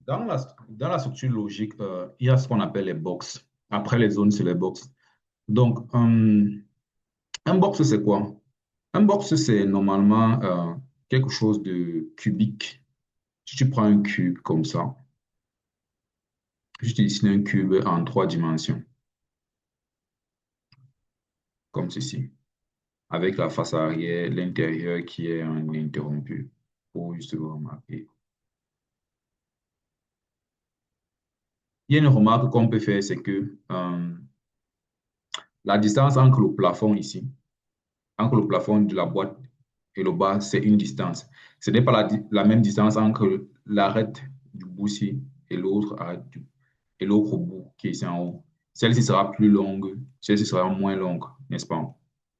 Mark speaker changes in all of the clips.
Speaker 1: dans la structure logique, il y a ce qu'on appelle les box. Après les zones, c'est les box. Donc, un box, c'est quoi? Un box, c'est normalement quelque chose de cubique. Si tu prends un cube comme ça, je te dessine un cube en trois dimensions, comme ceci, avec la face arrière, l'intérieur qui est un interrompu, pour juste le remarquer. Il y a une remarque qu'on peut faire, c'est que la distance entre le plafond ici, entre le plafond de la boîte et le bas, c'est une distance. Ce n'est pas la même distance entre l'arête du bout-ci et l'autre arête et l'autre bout qui est ici en haut. Celle-ci sera plus longue, celle-ci sera moins longue, n'est-ce pas?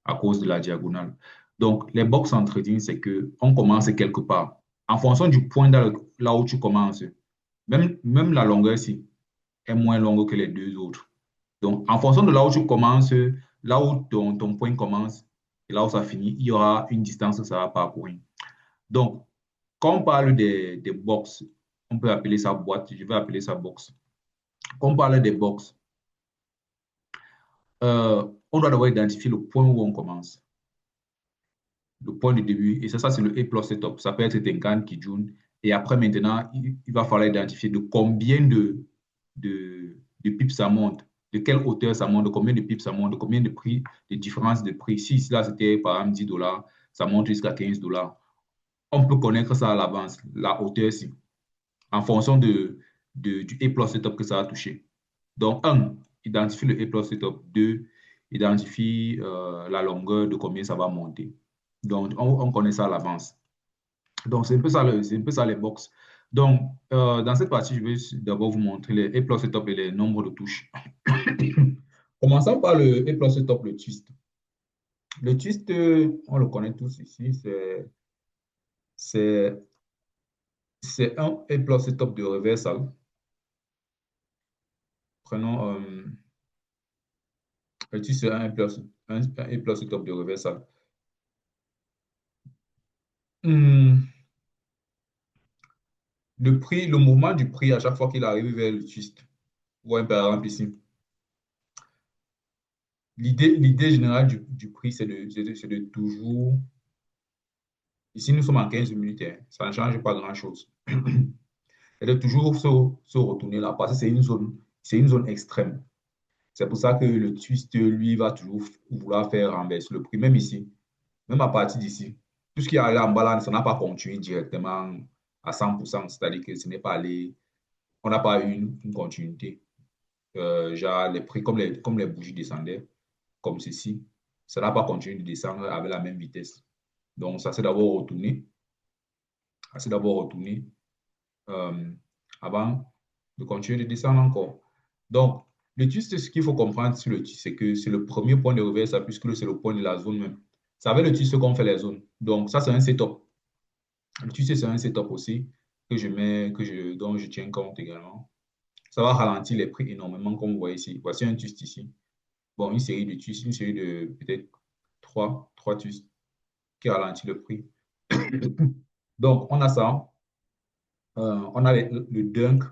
Speaker 1: À cause de la diagonale. Donc, les box en trading, c'est que on commence quelque part. En fonction du point là où tu commences, même la longueur ici est moins longue que les deux autres. Donc, en fonction de là où tu commences, là où ton point commence et là où ça finit, il y aura une distance que ça va parcourir. Donc, quand on parle des box, on peut appeler ça boîte, je vais appeler ça box. Quand on parle des box, on doit d'abord identifier le point où on commence, le point de début. Et ça c'est le A plus setup. Ça peut être Tenkan, Kijun. Et après, maintenant, il va falloir identifier de combien de pips ça monte, de quelle hauteur ça monte, de combien de pips ça monte, de combien de prix, de différence de prix. Si là, c'était par exemple 10 dollars, ça monte jusqu'à 15 dollars. On peut connaître ça à l'avance, la hauteur ci, en fonction du A plus setup que ça va toucher. Donc, un, identifie le A plus setup. Deux, identifie la longueur de combien ça va monter. Donc, on connaît ça à l'avance. Donc, c'est un peu ça, c'est un peu ça les box. Donc, dans cette partie, je vais d'abord vous montrer les A plus setup et les nombres de touches. Commençons par le A plus setup, le twist. Le twist, on le connaît tous ici, c'est c'est un A plus setup de reversal. Prenons le twist, c'est un A plus setup de reversal. Hmm. Le prix, le mouvement du prix à chaque fois qu'il arrive vers le twist. Ouais, par exemple ici. L'idée générale du prix, c'est de toujours. Ici, nous sommes en 15 minutes, hein, ça ne change pas grand-chose. Et de toujours se retourner là, parce que c'est une zone extrême. C'est pour ça que le twist, lui, va toujours vouloir faire renverser le prix, même ici, même à partir d'ici. Tout ce qui est allé en bas là, ça n'a pas continué directement à 100%, c'est-à-dire que ce n'est pas allé, on n'a pas eu une continuité. Genre les prix, comme les bougies descendaient, comme ceci, ça n'a pas continué de descendre avec la même vitesse. Donc, ça s'est d'abord retourné, ça s'est d'abord retourné euh, avant de continuer de descendre encore. Donc, le twist, ce qu'il faut comprendre sur le twist, c'est que c'est le premier point de reversal puisque c'est le point de la zone même. C'est avec le twist qu'on fait les zones. Donc, ça, c'est un setup. Le twist, c'est un setup aussi dont je tiens compte également. Ça va ralentir les prix énormément, comme vous voyez ici. Voici un twist ici. Bon, une série de twists, une série de peut-être trois twists qui ralentit le prix. Donc, on a ça. On a le dunk.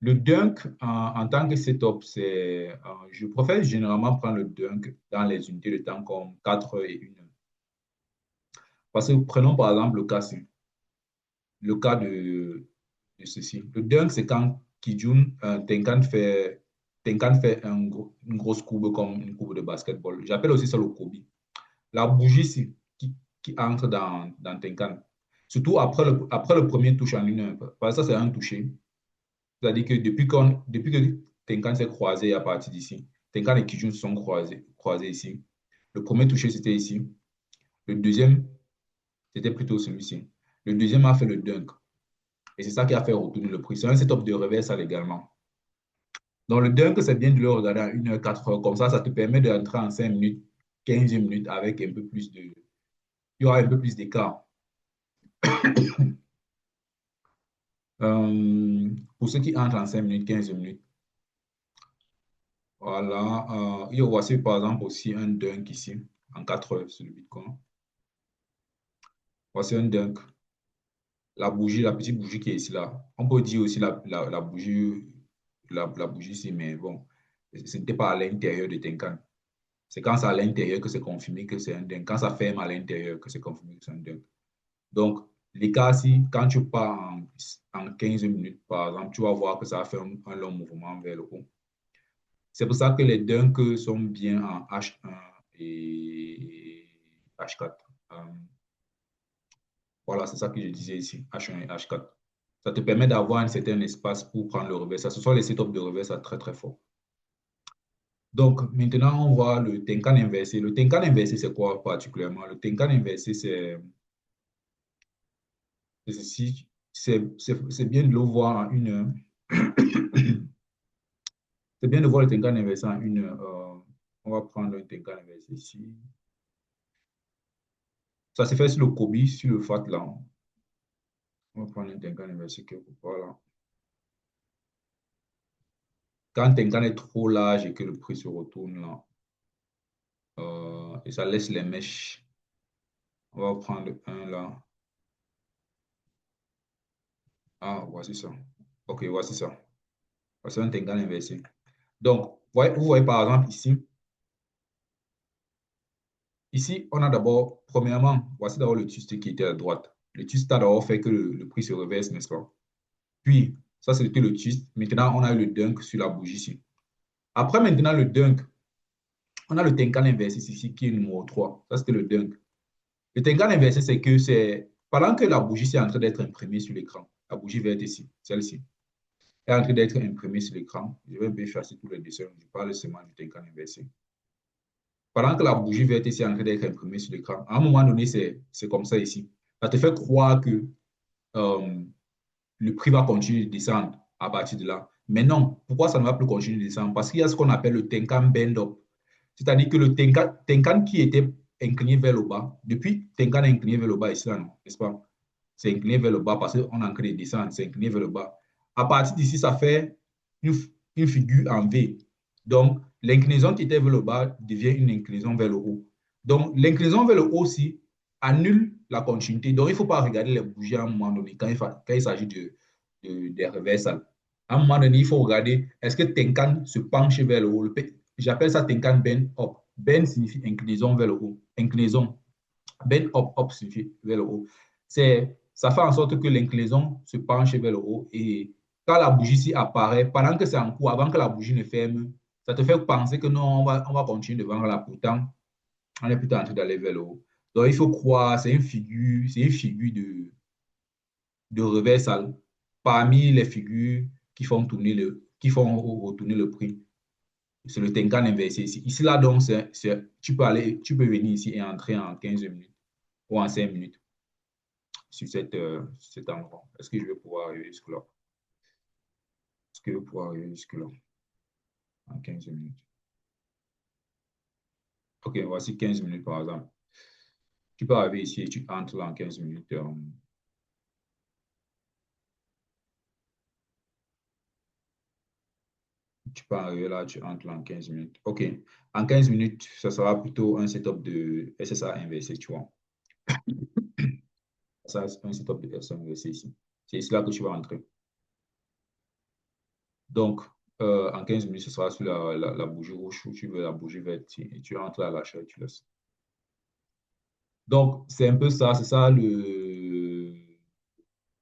Speaker 1: Le dunk, en tant que setup, je préfère généralement prendre le dunk dans les unités de temps comme 4 heures et 1 heure. Parce que prenons par exemple le cas de ceci. Le dunk, c'est quand Kijun, Tenkan fait une grosse courbe comme une courbe de basketball. J'appelle aussi ça le Kobe. La bougie ici, qui entre dans Tenkan. Surtout après le premier touche en une heure. Parce que ça, c'est un touché. C'est-à-dire que depuis que Tenkan s'est croisé à partir d'ici, Tenkan et Kijun se sont croisés ici. Le premier touché, c'était ici. Le deuxième, c'était plutôt celui-ci. Le deuxième a fait le dunk. Et c'est ça qui a fait retourner le prix. C'est un setup de reversal également. Donc, le dunk, c'est bien de le regarder à 1 heure, 4 heures. Comme ça te permet d'entrer en 5 minutes, 15 minutes avec un peu plus de. Il y aura un peu plus d'écart. Pour ceux qui entrent en 5 minutes, 15 minutes, voilà. Voici par exemple aussi un dunk ici, en 4 heures sur le Bitcoin. Voici un dunk. la bougie, la petite bougie qui est ici là. On peut dire aussi la bougie ici, mais bon, ce n'était pas à l'intérieur de Tenkan. C'est quand c'est à l'intérieur que c'est confirmé que c'est un dunk. Quand ça ferme à l'intérieur que c'est confirmé que c'est un dunk. Donc, l'écart, si quand tu pars en 15 minutes, par exemple, tu vas voir que ça va faire un long mouvement vers le haut. C'est pour ça que les dunks sont bien en H1 et H4. Euh, voilà, c'est ça que je disais ici, H1 et H4. Ça te permet d'avoir un certain espace pour prendre le revers. Ça, ce sont les setups de revers à très, très fort. Donc, maintenant, on voit le Tenkan inversé. Le Tenkan inversé, c'est quoi particulièrement? Le Tenkan inversé, c'est ceci. C'est bien de le voir en une heure. C'est bien de voir le Tenkan inversé en une heure. On va prendre le Tenkan inversé ici. Ça se fait sur le Kobe, sur le FAT là. On va prendre un Tenkan inversé quelque part là. Quand Tenkan est trop large et que le prix se retourne là, et ça laisse les mèches. On va prendre un là. Ah, voici ça. OK, voici ça. Voici un Tenkan inversé. Donc, vous voyez par exemple ici. Ici, on a d'abord, premièrement, voici d'abord le twist qui était à droite. Le twist a d'abord fait que le prix se reverse, n'est-ce pas? Puis, ça c'était le twist. Maintenant, on a eu le dunk sur la bougie ici. Après, maintenant, le dunk, on a le Tenkan inversé ici qui est numéro 3. Ça, c'était le dunk. Le Tenkan inversé, c'est que c'est pendant que la bougie est en train d'être imprimée sur l'écran, la bougie verte ici, celle-ci, est en train d'être imprimée sur l'écran. Je vais un peu effacer tous les dessins. Je parle seulement du Tenkan inversé. Pendant que la bougie verte est en train d'être imprimée sur l'écran, à un moment donné, c'est comme ça ici. Ça te fait croire que euh, le prix va continuer de descendre à partir de là. Mais non, pourquoi ça ne va plus continuer de descendre? Parce qu'il y a ce qu'on appelle le Tenkan Bend-Up. C'est-à-dire que le Tenkan qui était incliné vers le bas, depuis Tenkan est incliné vers le bas ici, n'est-ce pas? C'est incliné vers le bas parce qu'on est en train de descendre, c'est incliné vers le bas. À partir d'ici, ça fait une, une figure en V. Donc, l'inclinaison qui était vers le bas devient une inclinaison vers le haut. Donc, l'inclinaison vers le haut aussi annule la continuité. Donc, il ne faut pas regarder les bougies à un moment donné quand il s'agit des reversals. À un moment donné, il faut regarder est-ce que Tenkan se penche vers le haut. J'appelle ça Tenkan Bend Up. Bend signifie inclinaison vers le haut. Inclinaison. Bend Up, up signifie vers le haut. Ça fait en sorte que l'inclinaison se penche vers le haut et quand la bougie ici apparaît, pendant que c'est en cours, avant que la bougie ne ferme, ça te fait penser que non, on va continuer devant là. Pourtant, on est plutôt en train d'aller vers le haut. Donc, il faut croire, c'est une figure de reversal parmi les figures qui font retourner le prix. C'est le Tenkan inversé ici. Ici, là, donc, tu peux venir ici et entrer en 15 minutes ou en 5 minutes sur cet endroit. Est-ce que je vais pouvoir arriver jusque-là? Est-ce que je vais pouvoir arriver jusque-là en 15 minutes? OK, voici 15 minutes par exemple. Tu peux arriver ici et tu entres là en 15 minutes. Tu peux arriver là, tu entres là en 15 minutes. OK. En 15 minutes, ça sera plutôt un setup de SSA inversé, tu vois. Ça, c'est un setup de SSA inversé ici. C'est ici là que tu vas entrer. Donc, en 15 minutes, ce sera sur la bougie rouge ou tu veux la bougie verte et tu entres à l'achat et tu laisses. Donc, c'est un peu ça, c'est ça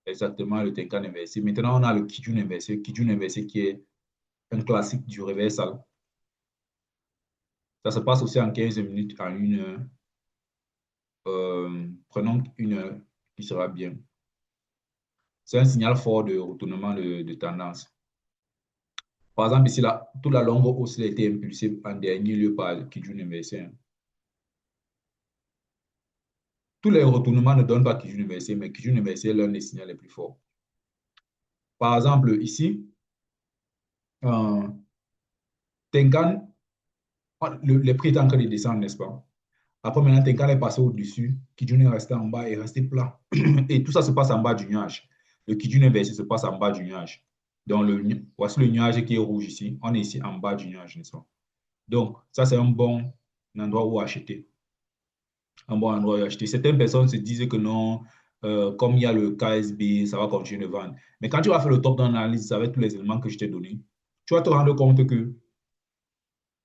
Speaker 1: exactement le Tenkan inversé. Maintenant, on a le Kijun inversé. Kijun inversé qui est un classique du reversal. Ça se passe aussi en 15 minutes, en une heure. Prenons une heure qui sera bien. C'est un signal fort de retournement de tendance. Par exemple, ici, là, toute la longue hausse a été impulsée en dernier lieu par Kijun inversé. Tous les retournements ne donnent pas Kijun inversé, mais Kijun inversé est l'un des signaux les plus forts. Par exemple, ici, euh, Tenkan, les prix est en train de descendre, n'est-ce pas? Après, maintenant, Tenkan est passé au-dessus, Kijun est resté en bas et est resté plat. Et tout ça se passe en bas du nuage. Le Kijun inversé se passe en bas du nuage. Donc, voici le nuage qui est rouge ici. On est ici en bas du nuage, n'est-ce pas? Donc, ça, c'est un bon endroit où acheter. Un bon endroit où acheter. Certaines personnes se disent que non, comme il y a le KSB, ça va continuer de vendre. Mais quand tu vas faire le top d'analyse avec tous les éléments que je t'ai donnés, tu vas te rendre compte que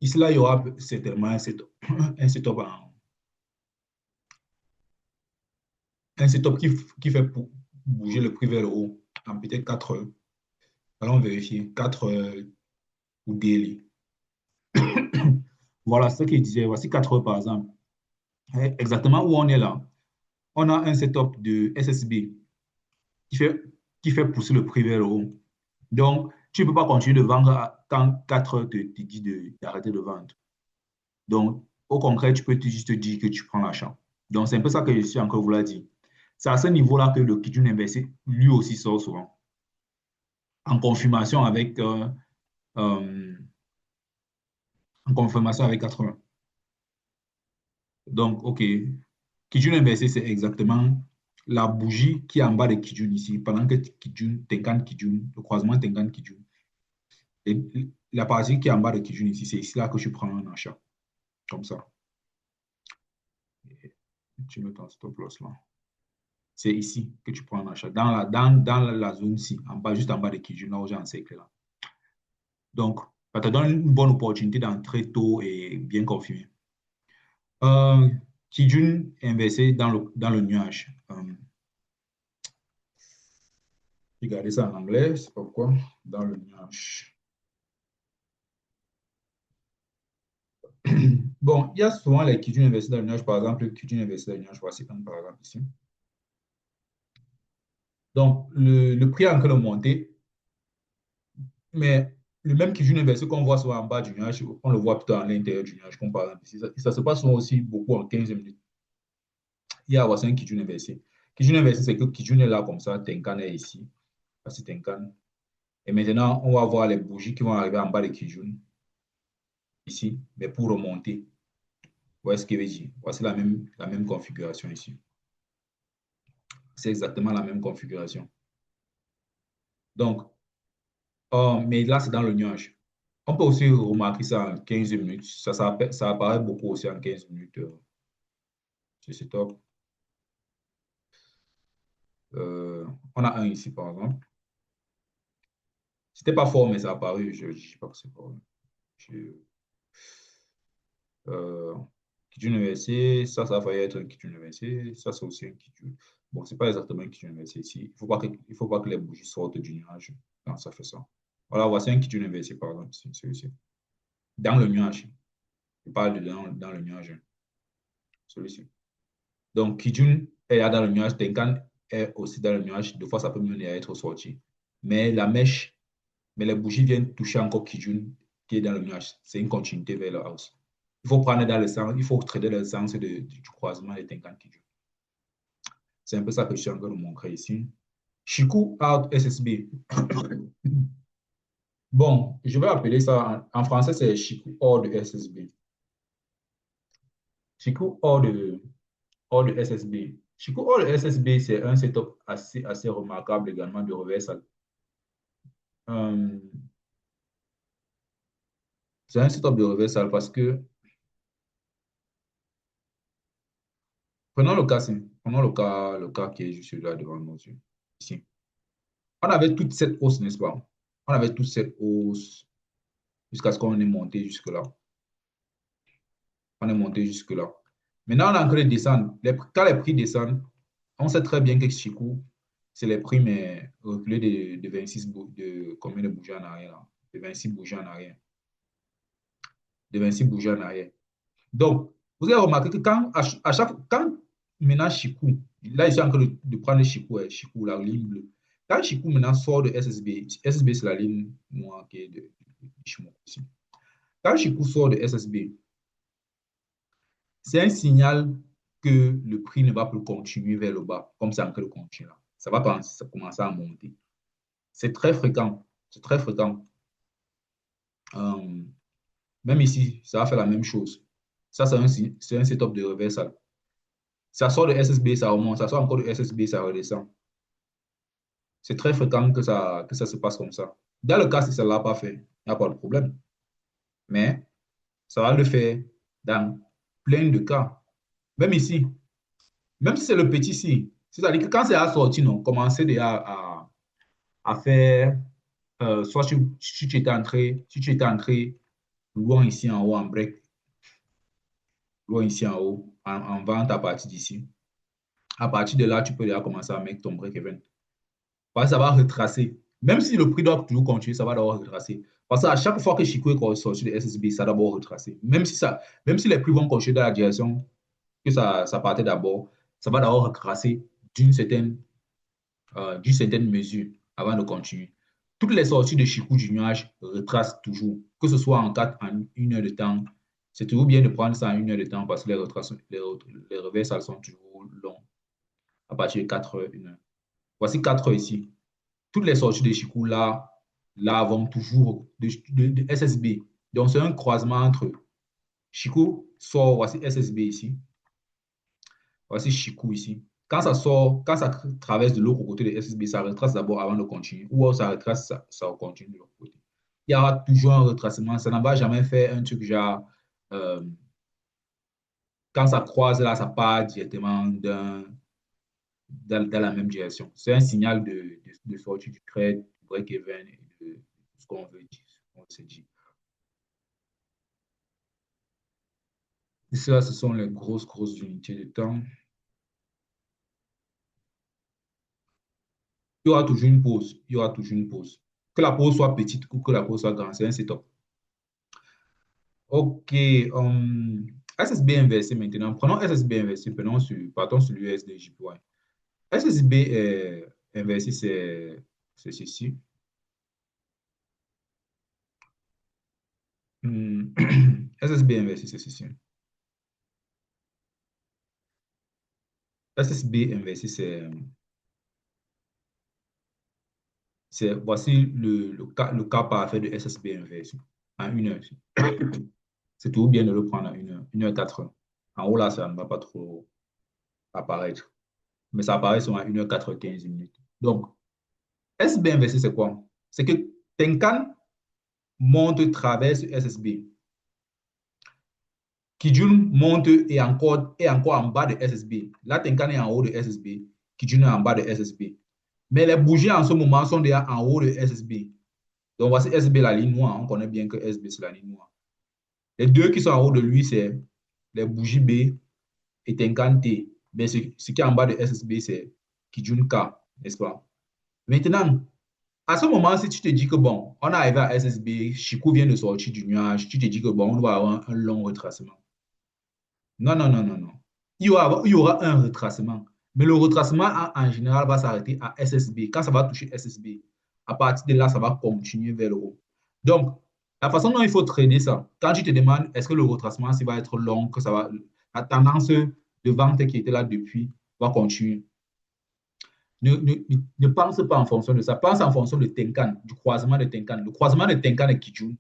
Speaker 1: ici, là, il y aura certainement un setup, un setup qui fait bouger le prix vers le haut en peut-être 4 heures. Allons vérifier. 4 heures ou daily. Voilà ce qu'il disait. Voici 4 heures par exemple. Exactement où on est là. On a un setup de SSB qui fait, qui fait pousser le prix vers le haut. Donc, tu ne peux pas continuer de vendre quand 4 heures te dit d'arrêter de vendre. Donc, au concret, tu peux juste te dire que tu prends l'achat. Donc, c'est un peu ça que je suis encore vouloir dire. C'est à ce niveau-là que le Kijun inversé, lui aussi, sort souvent. En confirmation avec, euh, en confirmation avec 80. Donc, OK. Kijun inversé, c'est exactement la bougie qui est en bas de Kijun ici, pendant que Kijun, Tenkan Kijun, le croisement Tenkan Kijun. Et la partie qui est en bas de Kijun ici, c'est ici là que je prends un achat. Comme ça. Et tu mets ton stop loss là. C'est ici que tu prends un achat. Dans la zone-ci, en bas, juste en bas de Kijun, là où j'ai un cercle là. Donc, ça te donne une bonne opportunité d'entrer tôt et bien confirmer. Euh, Kijun inversé dans le nuage. Regardez ça en anglais, c'est pourquoi dans le nuage. Bon, il y a souvent les Kijun inversés dans le nuage, par exemple, le Kijun inversé dans le nuage, voici un par exemple ici. Donc, le prix est en train de monter, mais le même Kijun inversé qu'on voit souvent en bas du nuage, on le voit plutôt à l'intérieur du nuage, comme par exemple ici. Ça se passe souvent aussi beaucoup en 15 minutes. Il y a voici un Kijun inversé. Kijun inversé, c'est que Kijun est là comme ça, Tenkan est ici. Voici Tenkan. Et maintenant, on va voir les bougies qui vont arriver en bas de Kijun, ici, mais pour remonter. Voici ce qu'il veut dire. Voici la même configuration ici. C'est exactement la même configuration. Donc, mais là, c'est dans le nuage. On peut aussi remarquer ça en 15 minutes. Ça apparaît beaucoup aussi en 15 minutes. C'est top. Euh, on a un ici, par exemple. C'était pas fort, mais ça a apparu. Je ne dis pas que c'est fort. Je, euh, Kijun inversé, ça va être un Kijun inversé. Ça, c'est aussi un Kijun. Bon, c'est pas exactement un Kijun inversé ici. Il faut pas que les bougies sortent du nuage quand ça fait ça. Voilà, voici un Kijun inversé, par exemple. Celui-ci. Dans le nuage. Je parle de dans le nuage. Celui-ci. Donc, Kijun est dans le nuage, Tenkan est aussi dans le nuage. Deux fois, ça peut mener à être sorti. Mais la mèche, mais les bougies viennent toucher encore Kijun qui est dans le nuage. C'est une continuité vers le house. Il faut prendre dans le sens, il faut traiter le sens du croisement des Tenkan Kijun. C'est un peu ça que je suis en train de montrer ici. Shiku Out SSB. Bon, je vais appeler ça en français, c'est Shiku hors de SSB. Shiku hors de SSB. Chico hors de SSB, c'est un setup assez remarquable également de reversal. Euh, c'est un setup de reversal parce que, prenons le cas, prenons le cas qui est juste là devant nos yeux. Ici. On avait toute cette hausse, n'est-ce pas? On avait toute cette hausse jusqu'à ce qu'on est monté jusque-là. On est monté jusque-là. Maintenant, on est en train de descendre. Quand les prix descendent, on sait très bien que Chico, c'est les prix, mais reculés de 26, de combien de bougies en arrière là? De 26 bougies en arrière. De 26 bougies en arrière. Donc, vous avez remarqué que quand maintenant Chikou, là, je suis en train de prendre Chikou, Chikou, la ligne bleue. Quand Chikou maintenant sort de SSB, SSB c'est la ligne noire qui est de Ishimoku ici. Quand Chikou sort de SSB, c'est un signal que le prix ne va plus continuer vers le bas, comme c'est en train de continuer là. Ça va commencer à monter. C'est très fréquent. C'est très fréquent. Euh, Même ici, ça va faire la même chose. Ça, c'est un setup de reversal. Ça sort de SSB, ça remonte. Ça sort encore de SSB, ça redescend. C'est très fréquent que ça se passe comme ça. Dans le cas si ça ne l'a pas fait, il n'y a pas de problème. Mais ça va le faire dans plein de cas. Même ici, même si c'est le petit ici, C'est-à-dire que quand c'est à sortir, non, commencez déjà à faire, soit si tu étais entré loin ici en haut en break, loin ici en haut, en vente à partir d'ici. À partir de là, tu peux déjà commencer à mettre ton break-even. Parce que ça va retracer. Même si le prix doit toujours continuer, ça va d'abord retracer. Parce qu'à chaque fois que Chico est sorti de SSB, ça va d'abord retracer. Même si les prix vont continuer dans la direction que ça partait d'abord, ça va d'abord retracer d'une certaine, d'une certaine mesure avant de continuer. Toutes les sorties de Chico du nuage retracent toujours, que ce soit en 1 heure de temps. C'est toujours bien de prendre ça en 1 heure de temps parce que les revers, ça sont toujours longs à partir de 4 heures, 1 heure. Voici 4 heures ici. Toutes les sorties de Chikou là vont toujours de SSB. Donc, c'est un croisement entre Chikou sort, voici SSB ici, voici Chikou ici. Quand ça sort, quand ça traverse de l'autre côté de SSB, ça retrace d'abord avant de continuer, ou ça retrace, ça continue de l'autre côté. Il y aura toujours un retracement. Ça n'a pas jamais fait un truc genre, euh, quand ça croise là, ça part directement dans la même direction. C'est un signal de sortie du trade, du break-even et de ce qu'on veut dire, ce qu'on se dit. Et ça, ce sont les grosses unités de temps. Il y aura toujours une pause. Il y aura toujours une pause. Que la pause soit petite ou que la pause soit grande, c'est un setup. OK. SSB inversé maintenant. Prenons SSB inversé. Partons sur l'USDJPY. SSB inversé, c'est ceci. SSB inversé, c'est ceci. SSB inversé, voici le cas parfait de SSB inversé en 1 heure. C'est toujours bien de le prendre en 1 heure, 1 heure 4 heures. En haut, là, ça ne va pas trop apparaître. Mais ça apparaît sur 1 heure 4 heures 15 minutes. Donc, SSB inversé, c'est quoi? C'est que Tenkan monte, traverse SSB. Kijun monte et encore en bas de SSB. Là, Tenkan est en haut de SSB. Kijun est en bas de SSB. Mais les bougies en ce moment sont déjà en haut de SSB. Donc, voici SSB, la ligne noire. On connaît bien que SSB, c'est la ligne noire. Les deux qui sont en haut de lui, c'est les bougies B et Tenkan T. Mais ce qui est en bas de SSB, c'est Kijun K, n'est-ce pas? Maintenant, à ce moment, si tu te dis que bon, on est arrivé à SSB, Chikou vient de sortir du nuage, tu te dis que bon, on va avoir un long retracement. Non, non, non, non, non. Il y aura un retracement. Mais le retracement, en général, va s'arrêter à SSB. Quand ça va toucher SSB, à partir de là, ça va continuer vers le haut. Donc, la façon dont il faut trader ça, quand tu te demandes est-ce que le retracement va être long, que ça va, la tendance de vente qui était là depuis va continuer. Ne pense pas en fonction de ça. Pense en fonction de Tenkan, du croisement de Tenkan. Le croisement de Tenkan et Kijun,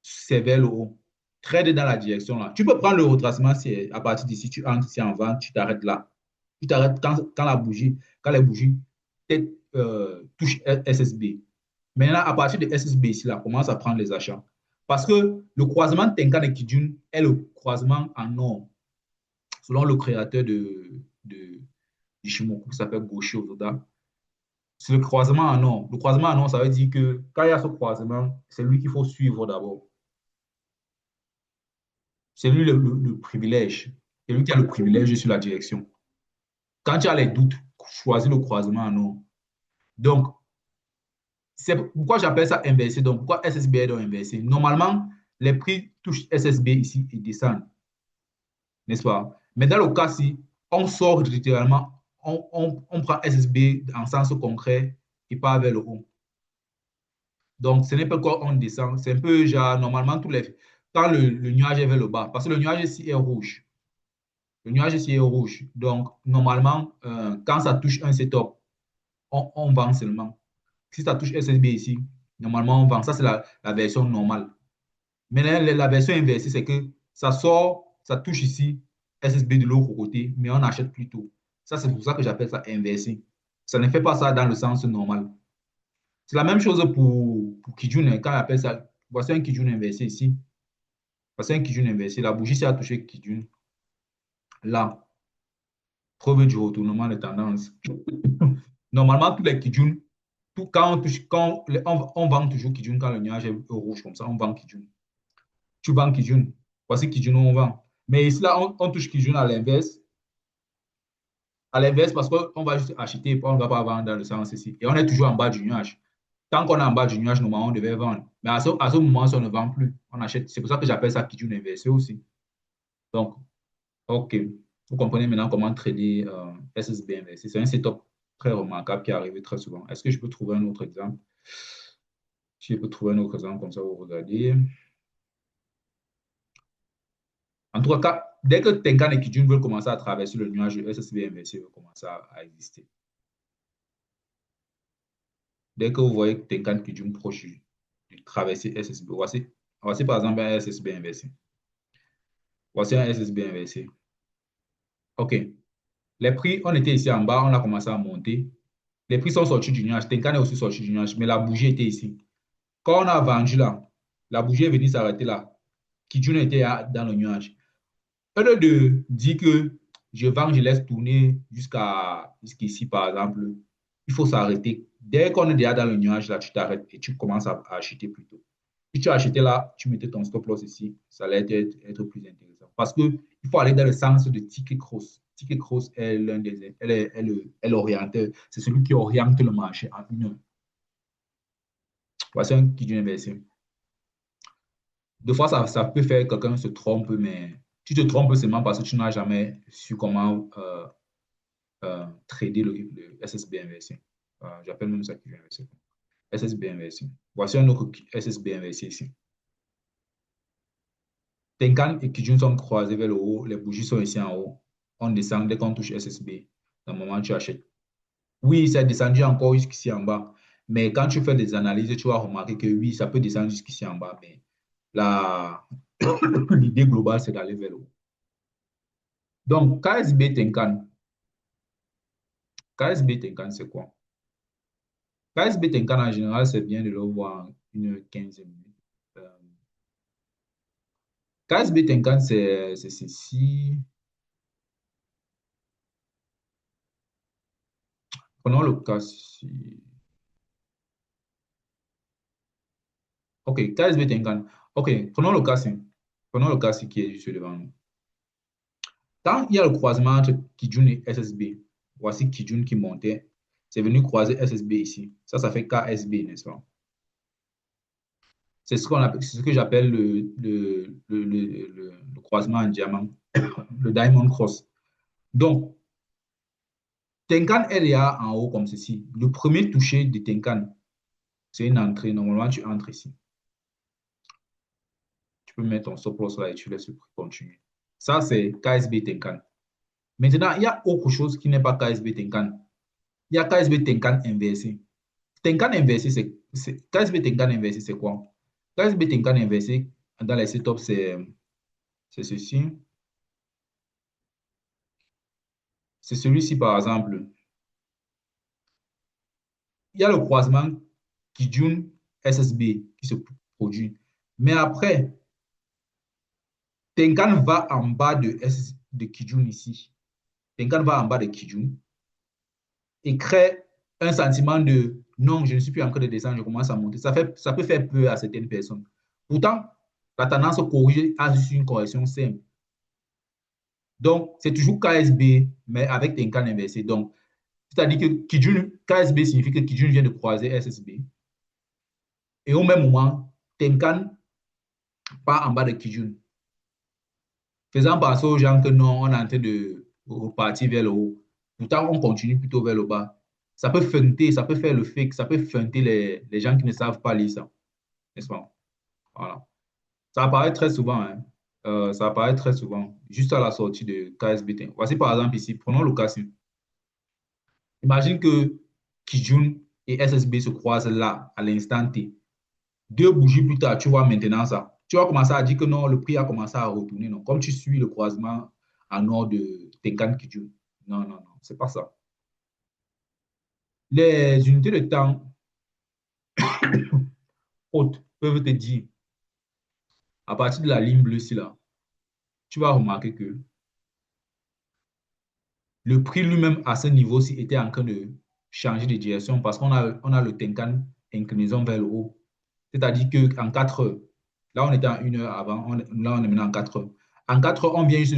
Speaker 1: c'est vers le haut. Trade dans la direction là. Tu peux prendre le retracement si à partir d'ici, tu entres ici en vente, tu t'arrêtes là. Tu t'arrêtes quand les bougies touchent SSB. Maintenant, à partir de SSB ici, là, commence à prendre les achats. Parce que le croisement Tenkan et Kijun est le croisement en or, selon le créateur de Ishimoku qui s'appelle Goshi Ozoda. C'est le croisement en or. Le croisement en or, ça veut dire que quand il y a ce croisement, c'est lui qu'il faut suivre d'abord. C'est lui le privilège. C'est lui qui a le privilège sur la direction. Quand tu as les doutes, choisis le croisement en or. Donc, c'est pourquoi j'appelle ça inversé. Donc, pourquoi SSB est donc inversé? Normalement, les prix touchent SSB ici et descendent, n'est-ce pas? Mais dans le cas-ci, on sort littéralement, on prend SSB en sens concret et part vers le haut. Donc, ce n'est pas quand on descend, c'est un peu genre, normalement, quand le nuage est vers le bas, parce que le nuage ici est rouge. Le nuage ici est rouge. Donc, normalement, quand ça touche un setup, on vend seulement. Si ça touche SSB ici, normalement, on vend. Ça, c'est la version normale. Mais la version inversée, c'est que ça sort, ça touche ici, SSB de l'autre côté, mais on achète plus tôt. Ça, c'est pour ça que j'appelle ça inversé. Ça ne fait pas ça dans le sens normal. C'est la même chose pour Kijun, hein. Quand on appelle ça, voici un Kijun inversé ici. Voici un Kijun inversé. La bougie, ça a touché Kijun là. Preuve du retournement de tendance. Normalement, tous les Kijun, quand on touche, on vend toujours Kijun quand le nuage est rouge comme ça, on vend Kijun. Tu vends Kijun. Voici Kijun où on vend. Mais ici, là, on touche Kijun à l'inverse. À l'inverse, parce qu'on va juste acheter, on ne va pas vendre dans le sens ici. Et on est toujours en bas du nuage. Tant qu'on est en bas du nuage, normalement, on devait vendre. Mais à ce moment, on ne vend plus. On achète. C'est pour ça que j'appelle ça Kijun inversé aussi. Donc, OK. Vous comprenez maintenant comment trader SSB inversé. C'est un setup très remarquable qui arrive très souvent. Est-ce que je peux trouver un autre exemple? Si je peux trouver un autre exemple comme ça, vous regardez. En tout cas, dès que Tenkan et Kijun veulent commencer à traverser le nuage, le SSB inversé va commencer à exister. Dès que vous voyez Tenkan Kijun proche du traverser SSB, voici par exemple un SSB inversé. Voici un SSB inversé. OK. Les prix, on était ici en bas, on a commencé à monter. Les prix sont sortis du nuage. Tenkan est aussi sorti du nuage, mais la bougie était ici. Quand on a vendu là, la bougie est venue s'arrêter là. Kijun était dans le nuage. Au lieu de dire que je vends, je laisse tourner jusqu'ici, par exemple, il faut s'arrêter. Dès qu'on est déjà dans le nuage, là, tu t'arrêtes et tu commences à acheter plutôt. Si tu as acheté là, tu mettais ton stop loss ici, ça allait être plus intéressant. Parce qu'il faut aller dans le sens de ticket cross. Ticket cross est l'un des, elle orienteur. C'est celui qui oriente le marché en une heure. Voici un qui dit inversé. Des fois, ça peut faire que quelqu'un se trompe, mais tu te trompes seulement parce que tu n'as jamais su comment trader le SSB inversé. J'appelle même ça qui vient inversé. SSB inversé. Voici un autre SSB inversé ici. Tenkan et Kijun sont croisés vers le haut, les bougies sont ici en haut. On descend dès qu'on touche SSB. Normalement, tu achètes. Oui, ça a descendu encore jusqu'ici en bas. Mais quand tu fais des analyses, tu vas remarquer que oui, ça peut descendre jusqu'ici en bas. Mais l'idée globale, c'est d'aller vers le haut. Donc, KSB Tenkan, c'est quoi? KSB Tenkan, en général, c'est bien de le voir en 1h15 minutes. KSB Tenkan, c'est ceci. Prenons le cas ici. OK, KSB Tenkan. OK, prenons le cas ici. Prenons le cas ici qui est juste devant nous. Quand il y a le croisement entre Kijun et SSB, voici Kijun qui montait. C'est venu croiser SSB ici. Ça fait KSB, n'est-ce pas? C'est ce que j'appelle le croisement en diamant, le Diamond Cross. Donc, Tenkan est là en haut comme ceci. Le premier toucher de Tenkan, c'est une entrée. Normalement, tu entres ici. Tu peux mettre ton stop loss là et tu laisses le prix continuer. Ça, c'est KSB Tenkan. Maintenant, il y a autre chose qui n'est pas KSB Tenkan. Il y a KSB Tenkan inversé. Tenkan inversé, KSB Tenkan inversé, c'est quoi? KSB Tenkan inversé, dans les setups, c'est ceci. C'est celui-ci, par exemple. Il y a le croisement Kijun SSB qui se produit. Mais après, Tenkan va en bas de Kijun ici. Tenkan va en bas de Kijun et crée un sentiment de non, je ne suis plus en train de descendre, je commence à monter. Ça peut faire peur à certaines personnes. Pourtant, la tendance corrigée a juste une correction simple. Donc, c'est toujours KSB, mais avec Tenkan inversé. Donc, c'est-à-dire que KSB signifie que Kijun vient de croiser SSB. Et au même moment, Tenkan part en bas de Kijun. Faisant penser aux gens que non, on est en train de repartir vers le haut. Pourtant, on continue plutôt vers le bas. Ça peut feinter, ça peut faire le fake, ça peut feinter les gens qui ne savent pas lire ça. N'est-ce pas? Voilà. Ça apparaît très souvent, hein. Ça apparaît très souvent, juste à la sortie de KSBT. Voici par exemple ici, prenons le cas ci. Imagine que Kijun et SSB se croisent là, à l'instant T. Deux bougies plus tard, tu vois maintenant ça. Tu vas commencer à dire que non, le prix a commencé à retourner. Non, comme tu suis le croisement en nord de Tenkan Kijun. Non, non, non, c'est pas ça. Les unités de temps hautes peuvent te dire, à partir de la ligne bleue ici, là, tu vas remarquer que le prix lui-même à ce niveau-ci était en train de changer de direction parce qu'on a le Tenkan inclinaison vers le haut. C'est-à-dire qu'en 4 heures, là on était en 1 heure avant, là on est maintenant en 4 heures. En 4 heures, on vient juste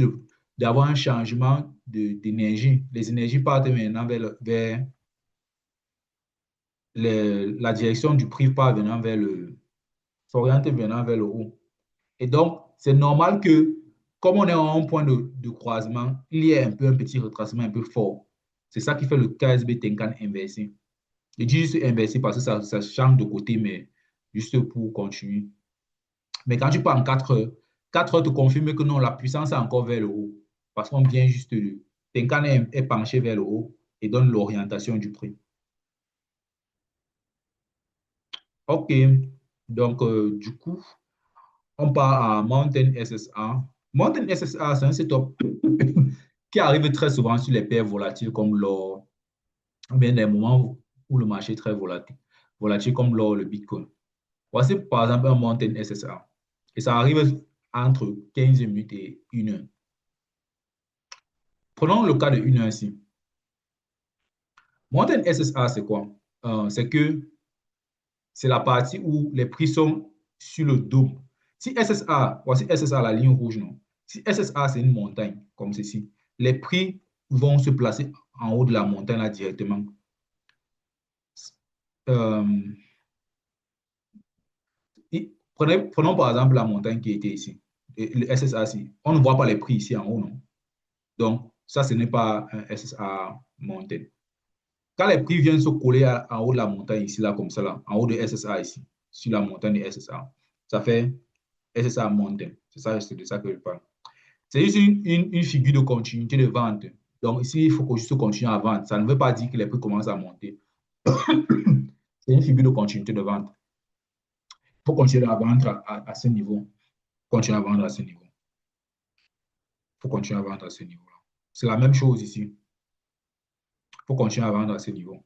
Speaker 1: d'avoir un changement d'énergie. Les énergies partent maintenant vers la direction du prix part venant vers s'oriente venant vers le haut. Et donc, c'est normal que, comme on est à un point de croisement, il y ait un peu un petit retracement un peu fort. C'est ça qui fait le KSB Tenkan inversé. Je dis juste inversé parce que ça change de côté, mais juste pour continuer. Mais quand tu pars en 4 heures, 4 heures te confirme que non, la puissance est encore vers le haut. Parce qu'on vient juste de. Tenkan est penché vers le haut et donne l'orientation du prix. OK. Donc, du coup, on part à Mountain SSA. Mountain SSA, c'est un setup qui arrive très souvent sur les paires volatiles comme l'or, ou bien des moments où le marché est très volatile comme l'or, le Bitcoin. Voici par exemple un Mountain SSA. Et ça arrive entre 15 minutes et 1 heure. Prenons le cas de 1 heure ici. Mountain SSA, c'est quoi? C'est que c'est la partie où les prix sont sur le dôme. Si SSA, voici SSA, la ligne rouge, non? Si SSA, c'est une montagne, comme ceci, les prix vont se placer en haut de la montagne là directement. Euh, prenons par exemple la montagne qui était ici, et le SSA ici. On ne voit pas les prix ici en haut, non? Donc, ça, ce n'est pas un SSA montagne. Quand les prix viennent se coller en haut de la montagne ici, là, comme ça, là, en haut de SSA ici, sur la montagne de SSA, ça fait SSA mountain. C'est de ça que je parle. C'est juste une figure de continuité de vente. Donc ici, il faut que je continue à vendre. Ça ne veut pas dire que les prix commencent à monter. C'est une figure de continuité de vente. Il faut continuer à vendre à ce niveau. Continuer à vendre à ce niveau. Il faut continuer à vendre à ce niveau-là. C'est la même chose ici. Il faut continuer à vendre à ce niveau.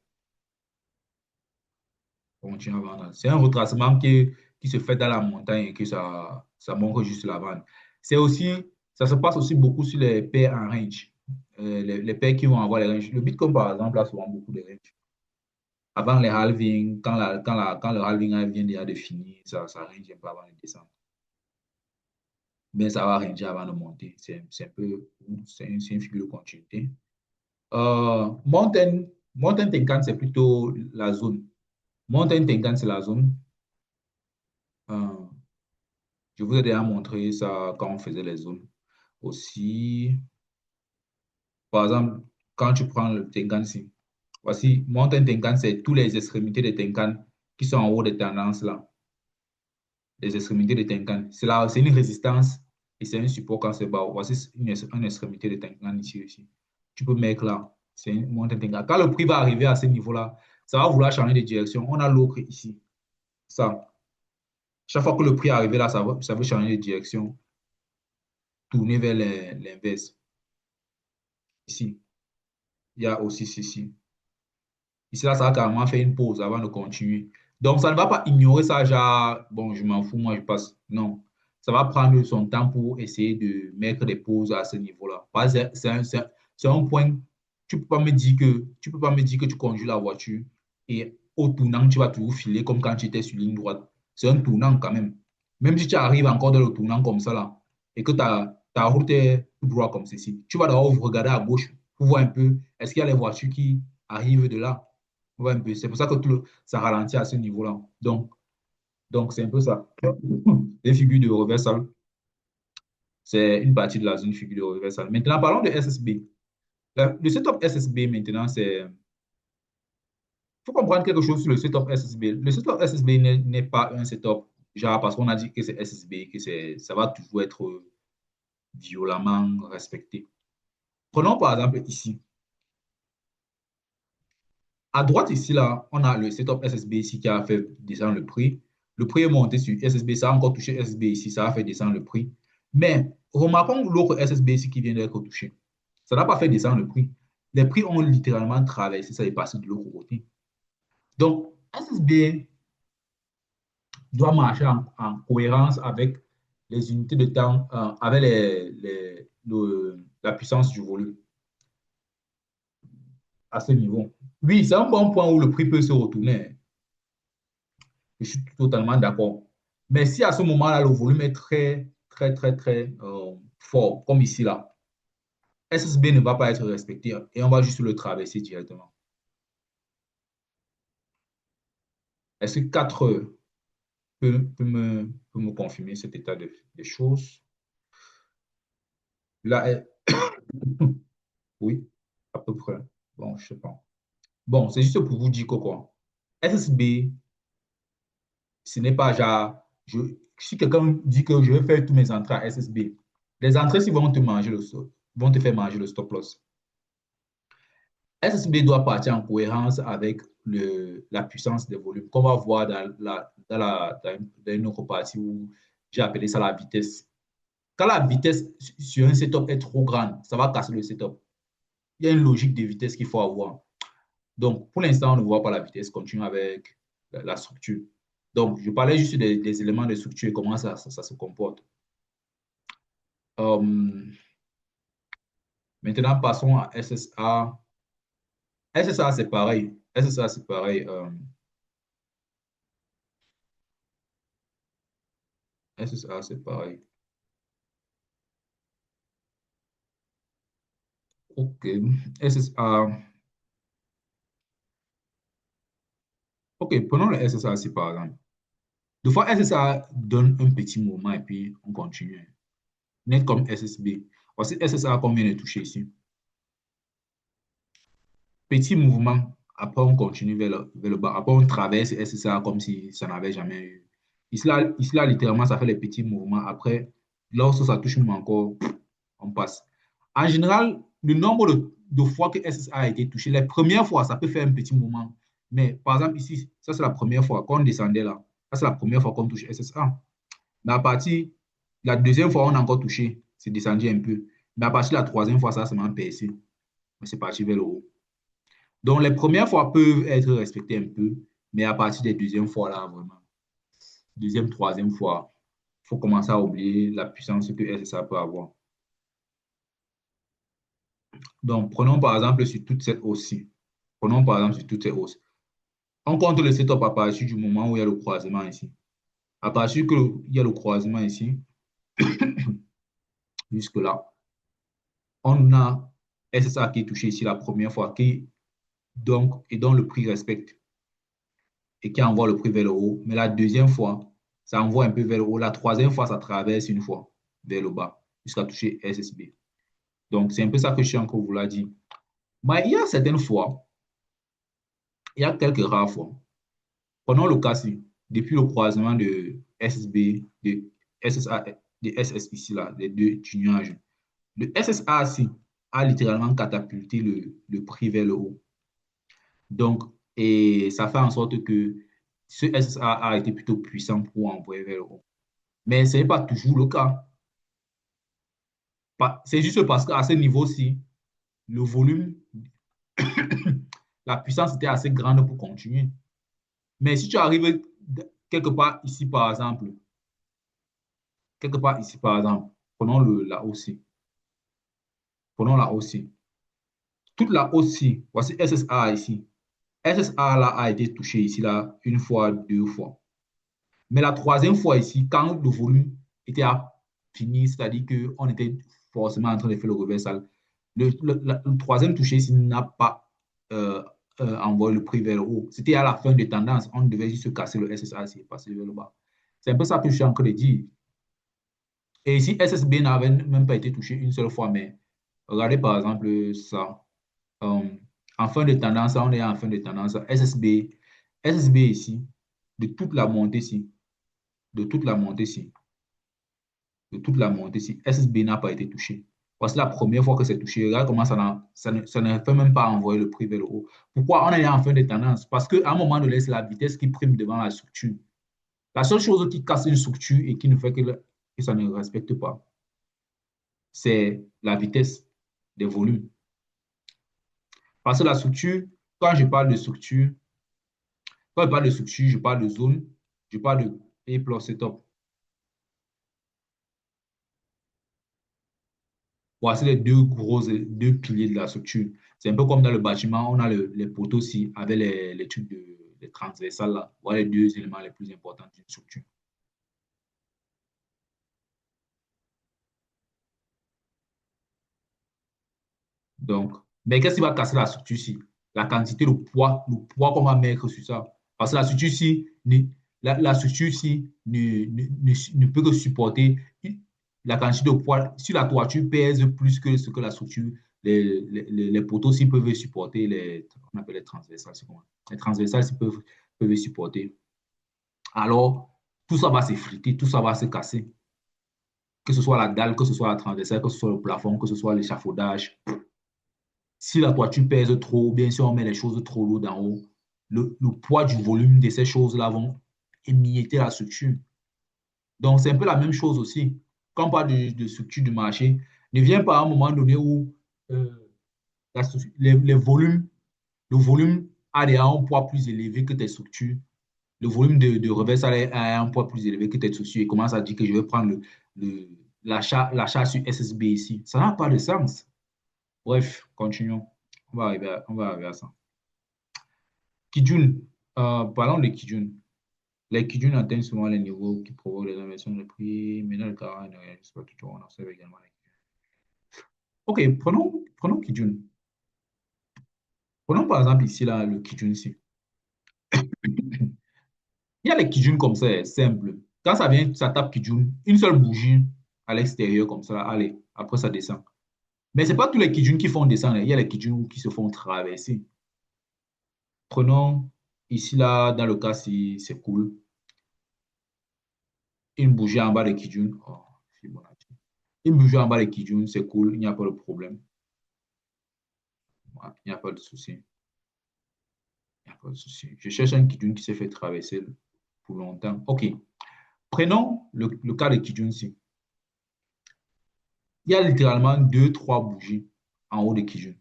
Speaker 1: Continuer à vendre. C'est un retracement qui se fait dans la montagne et que ça montre juste la vente. C'est aussi, ça se passe aussi beaucoup sur les paires en range. Les paires qui vont avoir les ranges. Le Bitcoin, par exemple, a souvent beaucoup de ranges. Avant les halvings, quand le halving vient déjà de finir, ça range un peu avant de descendre. Mais ça va ranger avant de monter. C'est un peu, c'est une figure de continuité. Mountain Tenkan, c'est plutôt la zone. Mountain Tenkan, c'est la zone. Euh, je vous ai déjà montré ça quand on faisait les zones. Aussi, par exemple, quand tu prends le Tenkan ici, voici, Mountain Tenkan, c'est tous les extrémités de Tenkan qui sont en haut des tendances là. Les extrémités de Tenkan. C'est une résistance et c'est un support quand c'est bas. Voici une extrémité de Tenkan ici aussi. Tu peux mettre là. C'est une montée de Tenkan. Quand le prix va arriver à ce niveau-là, ça va vouloir changer de direction. On a l'autre ici. Ça. Chaque fois que le prix est arrivé là, ça veut changer de direction, tourner vers l'inverse. Ici. Il y a aussi ceci. Ici, là, ça va carrément faire une pause avant de continuer. Donc, ça ne va pas ignorer ça, genre, bon, je m'en fous, moi, je passe. Non. Ça va prendre son temps pour essayer de mettre des pauses à ce niveau-là. C'est un point, tu peux pas me dire que tu conduis la voiture et au tournant, tu vas toujours filer comme quand tu étais sur ligne droite. C'est un tournant quand même. Même si tu arrives encore dans le tournant comme ça, là, et que ta route est tout droit comme ceci, tu vas d'abord regarder à gauche pour voir un peu, est-ce qu'il y a les voitures qui arrivent de là. Ouais, un peu. C'est pour ça que ça ralentit à ce niveau-là. Donc c'est un peu ça. Les figures de reversal, c'est une partie de la zone figure de reversal. Maintenant, parlons de SSB. Le setup SSB, maintenant, il faut comprendre quelque chose sur le setup SSB. Le setup SSB n'est pas un setup, genre, parce qu'on a dit que c'est SSB, ça va toujours être violemment respecté. Prenons par exemple ici. À droite, ici, là, on a le setup SSB ici qui a fait descendre le prix. Le prix est monté sur SSB, ça a encore touché SSB ici, ça a fait descendre le prix. Mais remarquons l'autre SSB ici qui vient d'être touché. Ça n'a pas fait descendre le prix. Les prix ont littéralement traversé ça et passé de l'autre côté. Donc, SSB doit marcher en cohérence avec les unités de temps, avec la puissance du volume. à ce niveau. Oui, c'est un bon point où le prix peut se retourner. Je suis totalement d'accord. Mais si à ce moment-là, le volume est très, très, très, très fort, comme ici, là, SSB ne va pas être respecté et on va juste le traverser directement. Est-ce que 4 heures peut me confirmer cet état des choses? Là, oui, à peu près. Bon, je sais pas. Bon, c'est juste pour vous dire que quoi. SSB, ce n'est pas genre, si quelqu'un dit que je vais faire tous mes entrées à SSB, les entrées, si vont te manger vont te faire manger le stop loss. SSB doit partir en cohérence avec la puissance des volumes qu'on va voir dans une autre partie où j'ai appelé ça la vitesse. Quand la vitesse sur un setup est trop grande, ça va casser le setup. Il y a une logique de vitesse qu'il faut avoir. Donc, pour l'instant, on ne voit pas la vitesse. Continue avec la structure. Donc, je parlais juste des éléments de structure et comment ça se comporte. Euh, Maintenant, passons à SSA. SSA, c'est pareil. SSA, c'est pareil. SSA, c'est pareil. OK. SSA. OK, prenons le SSA ici, par exemple. Deux fois, SSA donne un petit mouvement et puis on continue. Net comme SSB. Voici SSA qu'on vient de toucher ici. Petit mouvement. Après, on continue vers le bas. Après, on traverse SSA comme si ça n'avait jamais eu. Ici, là, littéralement, ça fait les petits mouvements. Après, lorsque ça touche même encore, on passe. En général, le nombre de fois que SSA a été touché, les premières fois, ça peut faire un petit mouvement. Mais par exemple, ici, ça, c'est la première fois qu'on descendait là. Ça, c'est la première fois qu'on touche SSA. Mais à partir de la deuxième fois, on a encore touché. C'est descendu un peu. Mais à partir de la troisième fois, ça, c'est vraiment percé. C'est parti vers le haut. Donc, les premières fois peuvent être respectées un peu, mais à partir des deuxièmes fois, là, vraiment, deuxième, troisième fois, il faut commencer à oublier la puissance que SSA peut avoir. Donc, prenons par exemple sur toute cette hausse-ci. Prenons par exemple sur toute cette hausse. On compte le setup à partir du moment où il y a le croisement ici. À partir qu'il y a le croisement ici, jusque-là, on a SSA qui est touché ici la première fois, et dont le prix respecte et qui envoie le prix vers le haut. Mais la deuxième fois, ça envoie un peu vers le haut. La troisième fois, ça traverse une fois vers le bas jusqu'à toucher SSB. Donc, c'est un peu ça que je suis encore vous l'a dit. Mais il y a certaines fois, il y a quelques rares fois. Prenons le cas-ci, depuis le croisement de SSB, de SSA, de SS ici, là, les deux du nuage. Le SSA ci a littéralement catapulté le prix vers le haut. Donc, et ça fait en sorte que ce SSA a été plutôt puissant pour envoyer vers le haut. Mais ce n'est pas toujours le cas. C'est juste parce qu'à ce niveau-ci, le volume, la puissance était assez grande pour continuer. Mais si tu arrives quelque part ici, par exemple, prenons la hausse. Prenons la hausse. Toute la hausse, voici SSA ici. SSA là a été touché ici, là, une fois, deux fois. Mais la troisième fois ici, quand le volume était à finir, c'est-à-dire qu'on était forcément en train de faire le reversal, le troisième touché ici n'a pas euh, envoyé le prix vers le haut. C'était à la fin de tendance. On devait juste se casser le SSA et passer vers le bas. C'est un peu ça que je suis en train de dire. Et ici, SSB n'avait même pas été touché une seule fois, mais regardez par exemple ça. Euh, En fin de tendance, on est en fin de tendance. SSB ici, de toute la montée ici, de toute la montée ici, de toute la montée ici, SSB n'a pas été touché. Voici la première fois que c'est touché. Regarde comment ça ne fait même pas envoyer le prix vers le haut. Pourquoi on est en fin de tendance? Parce qu'à un moment donné, c'est la vitesse qui prime devant la structure. La seule chose qui casse une structure et qui ne fait que ça ne respecte pas, c'est la vitesse des volumes. Parce que la structure, quand je parle de structure, quand je parle de structure, je parle de zone, je parle de A plus setup. Voici les deux piliers de la structure. C'est un peu comme dans le bâtiment, on a les poteaux aussi avec les trucs les transversales là. Voilà les deux éléments les plus importants d'une structure. Donc, mais qu'est-ce qui va casser la structure ici? La quantité, le poids qu'on va mettre sur ça. Parce que la structure ici, la structure ici ne peut que supporter la quantité de poids. Si la toiture pèse plus que ce que la structure, les poteaux aussi peuvent supporter on appelle les transversales. Les transversales aussi peuvent supporter. Alors, tout ça va s'effriter, tout ça va se casser. Que ce soit la dalle, que ce soit la transversale, que ce soit le plafond, que ce soit l'échafaudage. Si la toiture pèse trop, ou bien si on met les choses trop lourdes en haut, le poids du volume de ces choses-là vont émietter la structure. Donc, c'est un peu la même chose aussi. Quand on parle de structure du marché, ne vient pas à un moment donné où euh, les volumes, le volume a un poids plus élevé que tes structures. Le volume de revers a un poids plus élevé que tes structures et commence à dire que je vais prendre l'achat sur SSB ici. Ça n'a pas de sens. Bref, continuons. On va arriver à ça. Kijun, parlons de Kijun. Les Kijun atteignent souvent les niveaux qui provoquent les inversions de prix, mais dans le cas, ne réagissent pas toujours. On observe également les Kijun. OK, prenons Kijun. Prenons par exemple ici là, le Kijun ici. Il y a les Kijun comme ça, simple. Quand ça vient, ça tape Kijun, une seule bougie à l'extérieur comme ça, allez, après ça descend. Mais ce n'est pas tous les Kijun qui font descendre, il y a les Kijun qui se font traverser. Prenons ici là, dans le cas si c'est cool, une bougie en bas de Kijun. Oh, Fibonacci. Une bougie en bas de Kijun, c'est cool, il n'y a pas de problème. Ouais, il n'y a pas de souci. Il n'y a pas de souci. Je cherche un Kijun qui s'est fait traverser pour longtemps. OK. Prenons le cas de Kijun ici. Il y a littéralement deux, trois bougies en haut de Kijun.